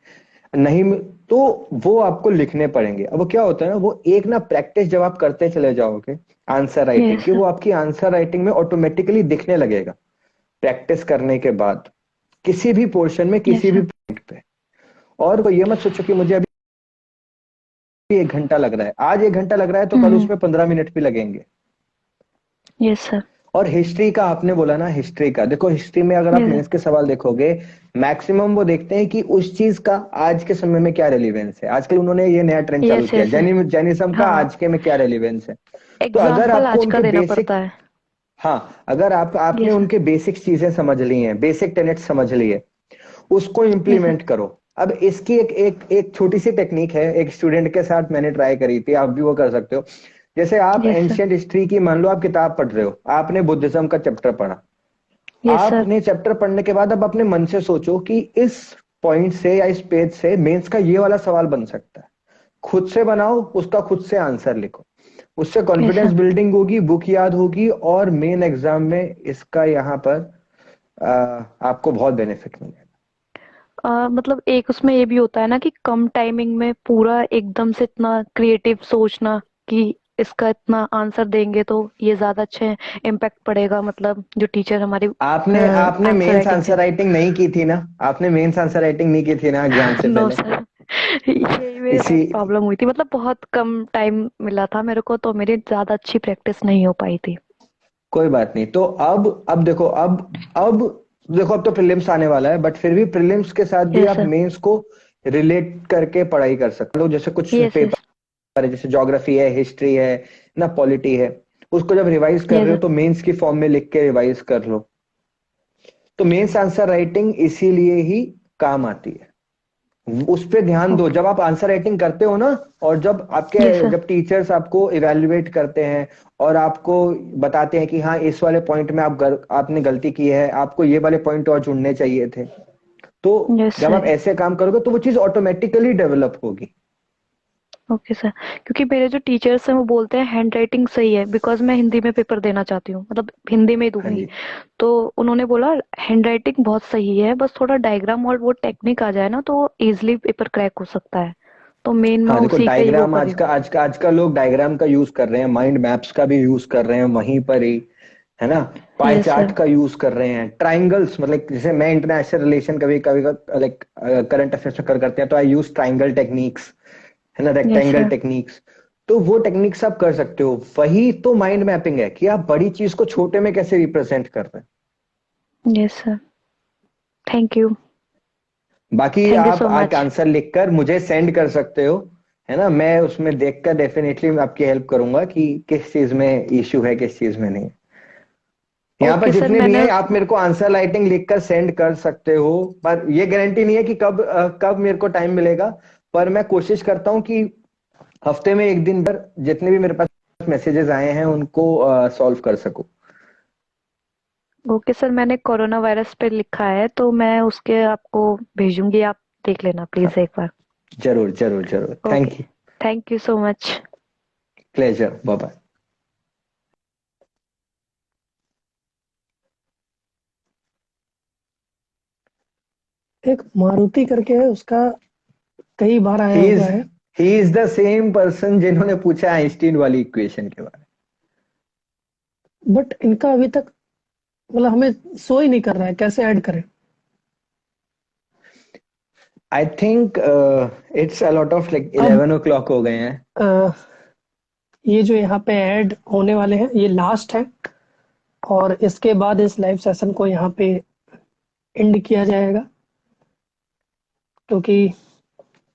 नहीं तो वो आपको लिखने पड़ेंगे। अब वो क्या होता है ना, वो एक ना प्रैक्टिस जब आप करते चले जाओगे आंसर राइटिंग
यस
की,
सर।
वो आपकी आंसर राइटिंग में ऑटोमेटिकली दिखने लगेगा प्रैक्टिस करने के बाद, किसी भी पोर्शन में
यस
किसी भी
सर।
पॉइंट पे। और वो ये मत सोचो कि मुझे अभी 1 घंटा लग रहा है, आज 1 घंटा लग रहा है तो कल उसमें 15 मिनट भी लगेंगे।
Yes sir.
और हिस्ट्री का आपने बोला ना, हिस्ट्री का देखो, हिस्ट्री में अगर आप
यस
मेंस के सवाल देखोगे, मैक्सिमम वो देखते हैं कि उस चीज का आज के समय में क्या रेलिवेंस है। आजकल उन्होंने ये नया ट्रेंड चालू
यस
किया,
यस सर।
जैनिज्म का
हाँ,
आज के में क्या रेलिवेंस है। तो अगर
एग्जाम्पल
आपको
आज का
उनके
देना
बेसिक,
पड़ता है।
हाँ अगर आपने
यस सर।
उनके बेसिक चीजें समझ ली हैं, बेसिक टेनेट समझ ली है, उसको
यस सर।
इम्प्लीमेंट करो। अब इसकी एक छोटी सी टेक्निक है, एक स्टूडेंट के साथ मैंने ट्राई करी थी, आप भी वो कर सकते हो। जैसे आप
यस सर।
एंशियंट हिस्ट्री की, मान लो आप किताब पढ़ रहे हो, आपने बुद्धिज्म का चैप्टर पढ़ा,
यस सर।
आपने चैप्टर पढ़ने के बाद अब अपने मन से सोचो कि इस पॉइंट से या इस पेज से मेंस का ये वाला सवाल बन सकता है, खुद से बनाओ, उसका खुद से आंसर लिखो, उससे
यस
कॉन्फिडेंस
सर।
बिल्डिंग होगी, बुक याद होगी, और मेन एग्जाम में इसका यहाँ पर आपको बहुत बेनिफिट मिलेगा।
मतलब एक उसमें ये भी होता है ना कि कम टाइमिंग में पूरा एकदम से इतना क्रिएटिव सोचना कि इसका इतना आंसर देंगे तो ये ज्यादा अच्छे इम्पैक्ट पड़ेगा, मतलब जो टीचर हमारी
आपने आपने
आंसर
मेंस
राइटिंग
आंसर
से।
राइटिंग नहीं की थी ना, आपने मेंस आंसर राइटिंग नहीं की थी ना एग्जाम से
नो
पहले?
सर, यही मेरे
इसी
साथ प्रॉब्लम हुई थी, मतलब बहुत कम टाइम मिला था मेरे को, तो मेरी ज्यादा अच्छी प्रैक्टिस नहीं हो पाई थी।
कोई बात नहीं। तो अब देखो, अब देखो, अब तो प्रीलिम्स आने वाला है, बट फिर भी प्रीलिम्स के साथ भी
यस
आप
सर।
मेंस को रिलेट करके पढ़ाई कर सकते हो। जैसे कुछ
यस यस।
पेपर है, जैसे ज्योग्राफी है, हिस्ट्री है ना, पॉलिटी है, उसको जब रिवाइज कर
यस
रहे हो
सर।
तो मेंस की फॉर्म में लिख के रिवाइज कर लो। तो मेंस आंसर राइटिंग इसीलिए ही काम आती है, उस पे ध्यान दो
ओके।
जब आप आंसर राइटिंग करते हो ना। और जब आपके,
यस सर।
जब टीचर्स आपको इवेल्युएट करते हैं और आपको बताते हैं कि हाँ इस वाले पॉइंट में आपने गलती की है, आपको ये वाले पॉइंट और जुड़ने चाहिए थे, तो
यस
जब आप
सर।
ऐसे काम करोगे तो वो चीज ऑटोमेटिकली डेवलप होगी।
Okay sir. क्योंकि मेरे जो टीचर्स हैं वो बोलते हैं हैंड राइटिंग सही है, बिकॉज मैं हिंदी में पेपर देना चाहती हूँ, मतलब हिंदी में ही
हाँ
दूंगी।
जी,
तो उन्होंने बोला हैंड राइटिंग बहुत सही है, बस थोड़ा डायग्राम और वो टेक्निक आ जाए ना तो इजिली पेपर क्रैक हो सकता है। तो मेन मैं
हाँ देखो,
उसी का ही वो
डायग्राम
कर रही हूँ।
आज का लोग डायग्राम का यूज कर रहे हैं, माइंड मैप्स का भी यूज कर रहे हैं वहीं पर ही, है ना। पाई
यस
चार्ट
सर।
का यूज कर रहे हैं, ट्राइंगल्स, मतलब जैसे मैं इंटरनेशनल रिलेशन कभी कभी लाइक करंट अफेयर्स में करते हैं तो आई यूज ट्राइंगल टेक्निक्स, है ना,
यस
रेक्टेंगल
सर।
टेक्निक्स। तो वो टेक्निक्स आप कर सकते हो, वही तो माइंड मैपिंग है कि आप बड़ी चीज को छोटे में कैसे रिप्रेजेंट कर रहे हैं।
Yes sir. Thank you.
बाकी
थैंक यू
आप
सो
आज
मच।
आंसर लिखकर मुझे सेंड कर सकते हो, है ना। मैं उसमें देखकर डेफिनेटली आपकी हेल्प करूंगा कि किस चीज में इश्यू है, किस चीज में नहीं। यहाँ पर
ओके सर,
जितने भी
मैंने
हैं
उस
आप मेरे को आंसर राइटिंग लिखकर सेंड कर सकते हो, पर ये गारंटी नहीं है कि कब मेरे को टाइम मिलेगा। पर मैं कोशिश करता हूँ कि हफ्ते में एक दिन पर जितने भी मेरे पास मैसेजेस आए हैं उनको सॉल्व कर सकूं।
ओके सर, मैंने कोरोना वायरस पे लिखा है तो मैं उसके आपको भेजूंगी, आप देख लेना
हाँ,
प्लीज एक बार।
जरूर जरूर जरूर।
Okay,
thank you.
Thank you so much.
Pleasure. Bye bye.
एक मारुति करके है, उसका कई बार आया
ही
हुआ
इज
है।
He is the same person जिन्होंने पूछा आइंस्टीन वाली इक्वेशन के बारे
बट इनका अभी तक मतलब हमें शो ही नहीं कर रहा है, कैसे ऐड करें?
में। आई think it's a lot of like
अब
11 o'clock हो गए हैं।
अ, ये जो यहाँ पे ऐड होने वाले हैं ये लास्ट है, और इसके बाद इस लाइव सेशन को यहाँ पे एंड किया जाएगा, क्योंकि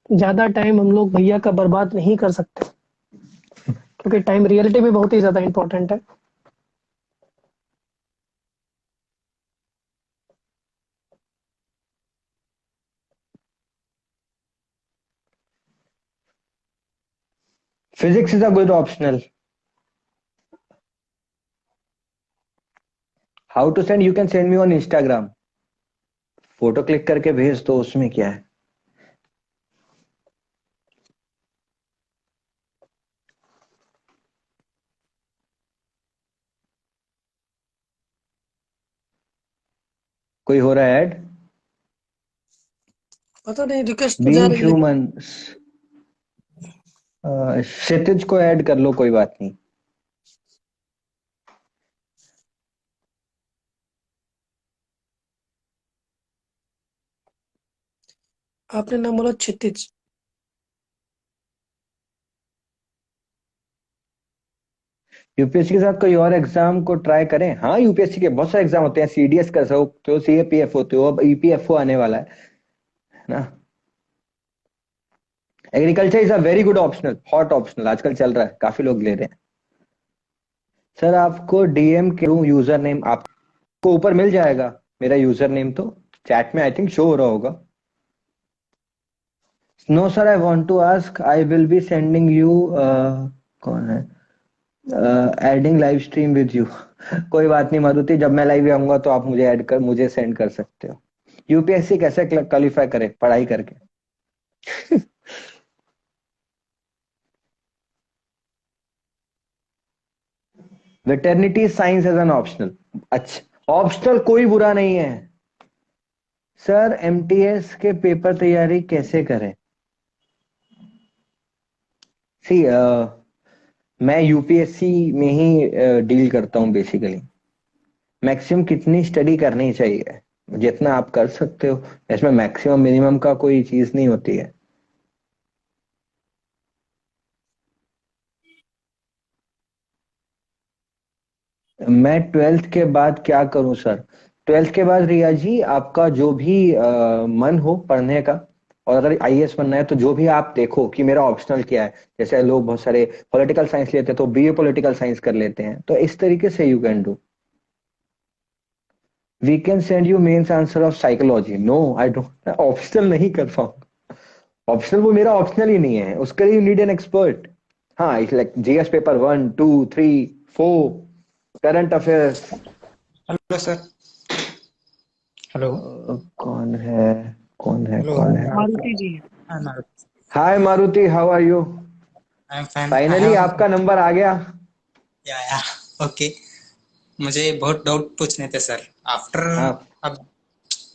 ज्यादा टाइम हम लोग भैया का बर्बाद नहीं कर सकते, क्योंकि टाइम रियलिटी में बहुत ही ज्यादा इंपॉर्टेंट है।
Physics is a good optional. How to send? You can send me on Instagram. Photo click करके भेज दो, उसमें क्या है। कोई हो रहा है ऐड?
पता नहीं, रिक्वेस्ट तो जा
बीइंग
रही है।
ह्यूमन। क्षितिज को ऐड कर लो, कोई बात नहीं।
आपने नाम बोला क्षितिज।
यूपीएससी के साथ कोई और एग्जाम को ट्राई करें। हाँ, यूपीएससी के बहुत सारे एग्जाम होते हैं। सीडीएस कर सकते हो, सीएपीएफ होते हो, अब ईपीएफओ आने वाला है ना। Agriculture is a very good optional, hot optional आजकल चल रहा है, काफी लोग ले रहे हैं। सर आपको डीएम करूं यूजर नेम? आपको ऊपर मिल जाएगा मेरा यूजर नेम, तो चैट में आई थिंक शो हो रहा होगा। No sir, I want to ask, I will be sending you. कौन है? Adding live stream with you. कोई बात नहीं मारुति, जब मैं लाइव आऊंगा तो आप मुझे ऐड कर, मुझे सेंड कर सकते हो। यूपीएससी कैसे क्वालिफाई करे? पढ़ाई करके। Veterinary science as an optional. अच्छा, ऑप्शनल कोई बुरा नहीं है। सर एमटीएस के पेपर तैयारी कैसे करें? सी मैं यूपीएससी में ही डील करता हूं बेसिकली। मैक्सिमम कितनी स्टडी करनी चाहिए? जितना आप कर सकते हो, इसमें मैक्सिमम मिनिमम का कोई चीज नहीं होती है। मैं 12th के बाद क्या करूं सर? 12th के बाद रिया जी, आपका जो भी मन हो पढ़ने का, और अगर आईएएस बनना है तो जो भी आप देखो कि मेरा ऑप्शनल क्या है। जैसे लोग बहुत सारे पॉलिटिकल साइंस लेते हैं तो बीए पॉलिटिकल साइंस कर लेते हैं, तो इस तरीके से you can do. We can send you mains answer of psychology. No I don't, optional नहीं कर पाऊंगा। ऑप्शनल वो मेरा ऑप्शनल ही नहीं है, उसके लिए यू नीड एन एक्सपर्ट। हाँ, it's like GS paper 1, 2, 3, 4, current affairs.
Hello sir. Hello.
कौन है? कौन है?
हेलो,
कौन
आई
है?
Am
Maruti ji.
Maruti.
Hi Maruti, how are you?
I am fine. I
finally
have
आपका नंबर आ गया।
या ओके। मुझे बहुत डाउट पूछने थे सर। आफ्टर
हाँ,
अब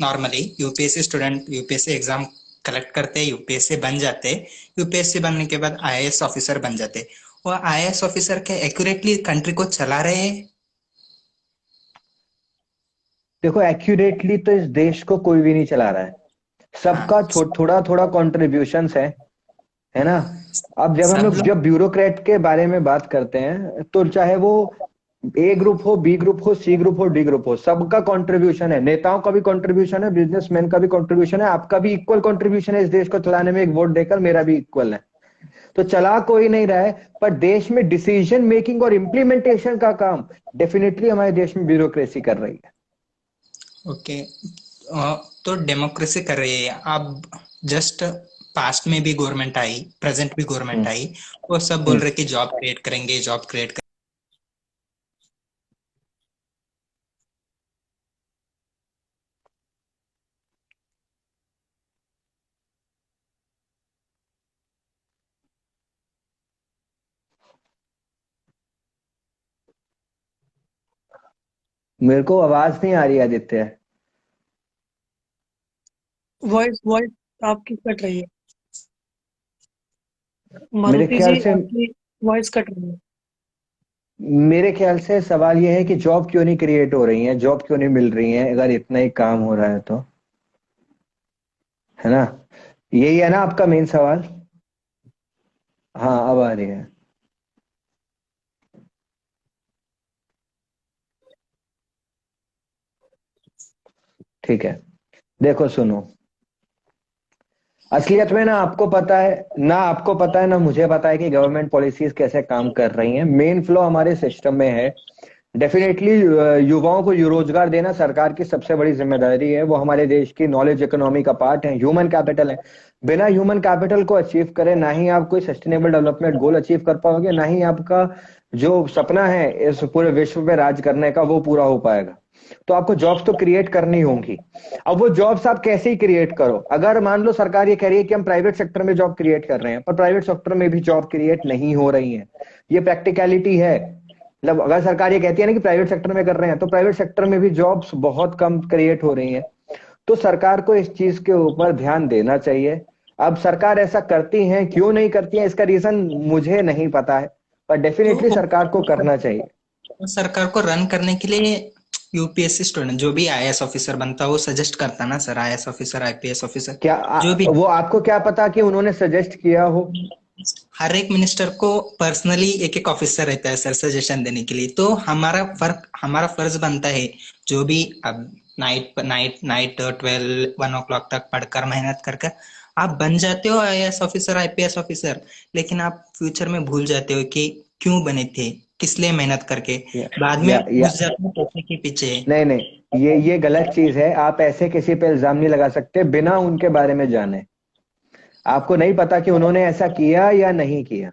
normally UPSC student UPSC exam collect करते, यूपीएससी बन जाते, यूपीएससी बनने के बाद आईएएस ऑफिसर बन जाते। वो आईएएस ऑफिसर के एक्यूरेटली कंट्री को चला रहे हैं?
देखो एक्यूरेटली तो इस देश को कोई भी नहीं चला रहा है।
हाँ,
सबका थोड़ा थोड़ा कॉन्ट्रीब्यूशंस है ना। अब जब हम
सब
लोग
लोग।
जब ब्यूरोक्रेट के बारे में बात करते हैं तो चाहे वो ए ग्रुप हो, बी ग्रुप हो, सी ग्रुप हो, डी ग्रुप हो, सबका कंट्रीब्यूशन है, नेताओं का भी कंट्रीब्यूशन है, बिजनेसमैन का भी कंट्रीब्यूशन है, आपका भी इक्वल कंट्रीब्यूशन है इस देश को चलाने में, एक वोट देकर मेरा भी इक्वल है। तो चला कोई नहीं रहा है, पर देश में डिसीजन मेकिंग और इम्प्लीमेंटेशन का काम डेफिनेटली हमारे देश में ब्यूरोक्रेसी कर रही है।
ओके, तो डेमोक्रेसी कर रही है। अब जस्ट पास्ट में भी गवर्नमेंट आई, प्रेजेंट भी गवर्नमेंट आई, वो सब बोल रहे कि जॉब क्रिएट करेंगे, जॉब क्रिएट करेंगे।
मेरे को आवाज नहीं आ रही आदित्य।
वॉइस वॉइस आपकी कट रही है
मेरे
मारुति
ख्याल
जी,
से
आपकी वॉइस कट रही है।
मेरे ख्याल से सवाल ये है कि जॉब क्यों नहीं क्रिएट हो रही है, जॉब क्यों नहीं मिल रही है, अगर इतना ही काम हो रहा है तो, है ना? यही है ना आपका मेन सवाल? हाँ, अब आ रही है। ठीक है, देखो सुनो, असलियत में ना आपको पता है ना मुझे पता है कि गवर्नमेंट पॉलिसीज कैसे काम कर रही हैं। मेन फ्लॉ हमारे सिस्टम में है। डेफिनेटली युवाओं को रोजगार देना सरकार की सबसे बड़ी जिम्मेदारी है। वो हमारे देश की नॉलेज इकोनॉमी का पार्ट है, ह्यूमन कैपिटल है। बिना ह्यूमन कैपिटल को अचीव करे ना ही आप कोई सस्टेनेबल डेवलपमेंट गोल अचीव कर पाओगे, ना ही आपका जो सपना है इस पूरे विश्व में राज करने का वो पूरा हो पाएगा। तो आपको जॉब्स तो क्रिएट करनी होंगी। अब वो जॉब्स आप कैसे ही क्रिएट करो, अगर मान लो सरकार ये कह रही है कि हम प्राइवेट सेक्टर में जॉब क्रिएट कर रहे हैं, पर प्राइवेट सेक्टर में भी जॉब क्रिएट नहीं हो रही है, ये प्रैक्टिकलिटी है। मतलब अगर सरकार ये कहती है ना कि प्राइवेट सेक्टर में कर रहे हैं, तो प्राइवेट सेक्टर में भी जॉब्स बहुत कम क्रिएट हो रही हैं। तो सरकार को इस चीज के ऊपर ध्यान देना चाहिए। अब सरकार ऐसा करती है, क्यों नहीं करती है, इसका रीजन मुझे नहीं पता है, पर डेफिनेटली सरकार को करना चाहिए।
सरकार को रन करने के लिए यूपीएससी स्टूडेंट जो भी आईएएस ऑफिसर बनता है वो सजेस्ट करता ना sir, IAS officer, IPS officer,
क्या
जो भी
वो आपको क्या पता कि उन्होंने सजेस्ट किया हो?
हर एक मिनिस्टर को पर्सनली एक एक ऑफिसर रहता है सर सजेशन देने के लिए। तो हमारा फर्ज बनता है, जो भी अब नाइट 12-1 o'clock तक पढ़कर मेहनत कर आप बन जाते हो आईएएस ऑफिसर, आईपीएस ऑफिसर, लेकिन आप फ्यूचर में भूल जाते हो कि क्यों बने थे, किस लिए मेहनत करके, बाद में घुस जाते हो पैसे के पीछे।
नहीं, ये गलत चीज है। आप ऐसे किसी पे इल्जाम नहीं लगा सकते बिना उनके बारे में जाने। आपको नहीं पता कि उन्होंने ऐसा किया या नहीं किया।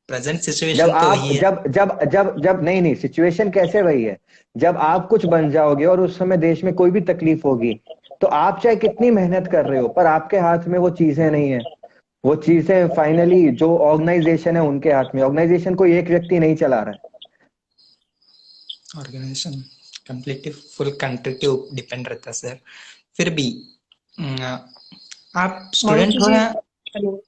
प्रेजेंट
जब
सिचुएशन तो
आप
वही है।
जब नहीं, सिचुएशन कैसे वही है? जब आप कुछ बन जाओगे और उस समय देश में कोई भी तकलीफ होगी, तो आप चाहे कितनी मेहनत कर रहे हो, पर आपके हाथ में वो चीजें नहीं है। वो चीजें फाइनली जो ऑर्गेनाइजेशन है उनके हाथ में। ऑर्गेनाइजेशन को एक व्यक्ति नहीं चला रहा है,
ऑर्गेनाइजेशन कंप्लीटली फुल कंट्री के ऊपर डिपेंड रहता है सर। फिर भी आप स्टूडेंट
मारुति
हो
जी,
या
हेलो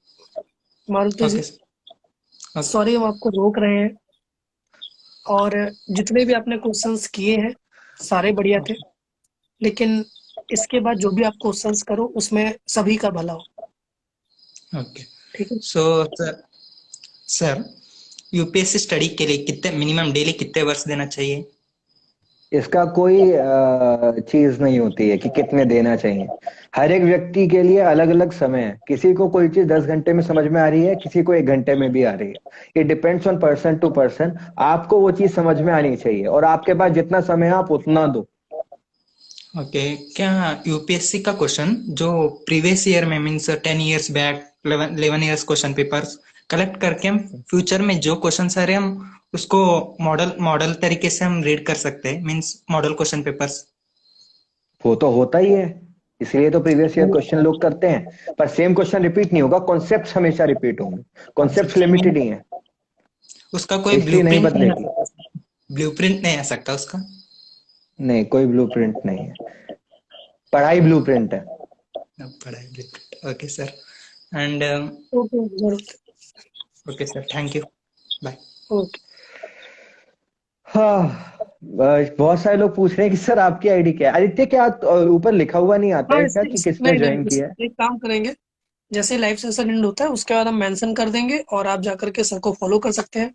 मारुति जी,
ओके
सॉरी हम आपको रोक रहे हैं। और जितने भी आपने क्वेश्चंस किए हैं सारे बढ़िया थे, लेकिन इसके बाद जो भी आप क्वेश्चंस करो उसमें सभी का भला हो।
ओके
ठीक है,
सो सर यूपीएससी स्टडी के लिए कितने मिनिमम डेली कितने वर्ष देना चाहिए?
इसका कोई चीज नहीं होती है कि कितने देना चाहिए। हर एक व्यक्ति के लिए अलग अलग समय है। किसी को कोई चीज 10 घंटे में समझ में आ रही है, किसी को 1 घंटे में भी आ रही है। It depends on person to person. आपको वो चीज समझ में आनी चाहिए और आपके पास जितना समय है आप उतना दो।
ओके, क्या यूपीएससी का क्वेश्चन जो प्रीवियस ईयर में means 10 years back 11 years question papers collect करके हम फ्यूचर में जो क्वेश्चन आ रहे हैं हम उसको मॉडल तरीके से हम रीड कर सकते हैं, मीन्स मॉडल क्वेश्चन पेपर्स?
वो तो होता ही है, इसलिए तो प्रीवियस ईयर क्वेश्चन लोग करते हैं। पर सेम क्वेश्चन रिपीट नहीं होगा, कॉन्सेप्ट हमेशा रिपीट होंगे। कॉन्सेप्ट लिमिटेड ही है,
उसका कोई
हिस्ट्री नहीं
ब्लूप्रिंट नहीं आ
बदलेगी।
सकता? ब्लूप्रिंट नहीं आ सकता उसका?
नहीं, कोई ब्लूप्रिंट नहीं है, पढ़ाई ब्लूप्रिंट है।
पढ़ाई blueprint. Okay sir, and
okay जरूर,
okay sir, thank you, bye.
Okay.
हाँ, बहुत सारे लोग पूछ रहे हैं कि सर आपकी आईडी क्या है। आदित्य, क्या ऊपर लिखा हुआ नहीं आता
हाँ,
है क्या कि किसने
नहीं
ज्वाइन किया है?
एक काम करेंगे, जैसे लाइव सेशन एंड होता है उसके बाद हम मेंशन कर देंगे और आप जाकर के सर को फॉलो कर सकते हैं।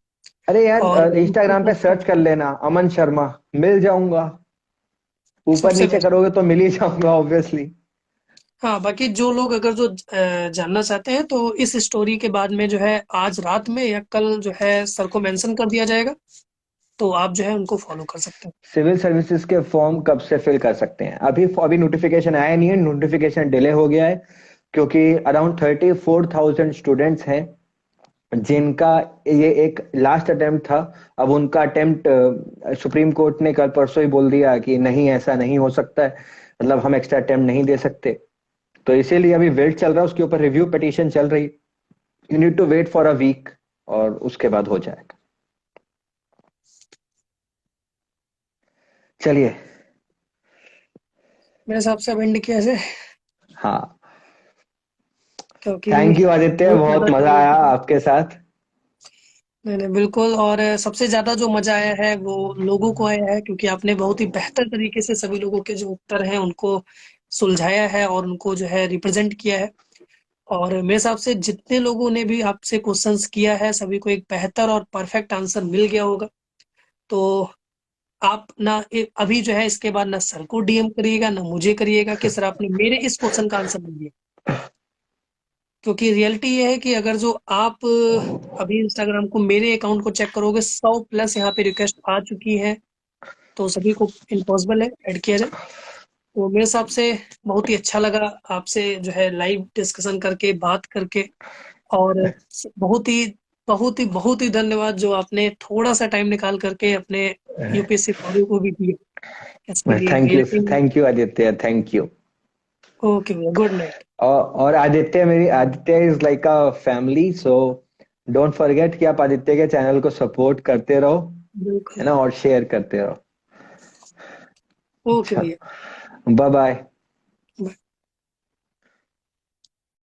अरे
और
यार इंस्टाग्राम पे सर्च कर लेना अमन शर्मा, मिल जाऊंगा। ऊपर
सबसे
नीचे
बेस्ट।
करोगे तो मिल ही जाऊंगा ऑब्वियसली।
हाँ, बाकी जो लोग अगर जो जानना चाहते हैं तो इस स्टोरी के बाद में जो है आज रात में या कल जो है सर को मेंशन कर दिया जाएगा, तो आप जो है उनको फॉलो कर सकते हैं।
सिविल सर्विसेज के फॉर्म कब से फिल कर सकते हैं? अभी अभी नोटिफिकेशन आया नहीं है, नोटिफिकेशन डिले हो गया है क्योंकि अराउंड 34,000 स्टूडेंट्स हैं जिनका ये एक लास्ट अटेम्प्ट था। अब उनका अटेम्प्ट सुप्रीम कोर्ट ने कल परसों ही बोल दिया कि नहीं, ऐसा नहीं हो सकता है, मतलब हम एक्स्ट्रा अटेम्प्ट नहीं दे सकते। तो इसीलिए अभी वेट चल रहा है, उसके ऊपर रिव्यू पिटीशन चल रही। You need to wait for a week और उसके बाद हो जाएगा। चलिए।
मेरे हिसाब से अब एंड किया जाए,
हाँ,
क्योंकि
थैंक यू आदित्य,
बहुत
बहुत
ज्यादा
मजा
टाइम।
आया आपके साथ।
नहीं नहीं, बिल्कुल। और सबसे ज्यादा जो मजा आया है वो लोगों को आया है, क्योंकि आपने बहुत ही बेहतर तरीके से सभी लोगों के जो उत्तर हैं उनको सुलझाया है और उनको जो है रिप्रेजेंट किया है। और मेरे हिसाब से जितने लोगों ने भी आपसे क्वेश्चंस किया है सभी को एक बेहतर और परफेक्ट आंसर मिल गया होगा। तो आप ना अभी जो है इसके बाद ना सर को डीएम करिएगा ना मुझे करिएगा कि सर आपने मेरे इस क्वेश्चन का आंसर नहीं दिया। क्योंकि रियलिटी ये है कि अगर जो आप अभी इंस्टाग्राम को मेरे अकाउंट को चेक करोगे 100+ यहाँ पे रिक्वेस्ट आ चुकी है, तो सभी को इम्पॉसिबल है ऐड किया जाए। तो मेरे हिसाब से बहुत ही अच्छा लगा आपसे जो है लाइव डिस्कशन करके बात करके। और बहुत ही धन्यवाद जो आपने थोड़ा सा टाइम निकाल करके अपने यूपीएससी वालों को भी दिया इसके लिए रियलिटी में।
Thank you Aditya, thank you.
Okay भैया, गुड नाइट।
और Aditya is like a family, so don't forget कि आप आदित्य के चैनल को सपोर्ट करते रहो, है
बिल्कुल।
ना, और शेयर करते रहो।
ओके
अच्छा,
भैया।
Bye bye.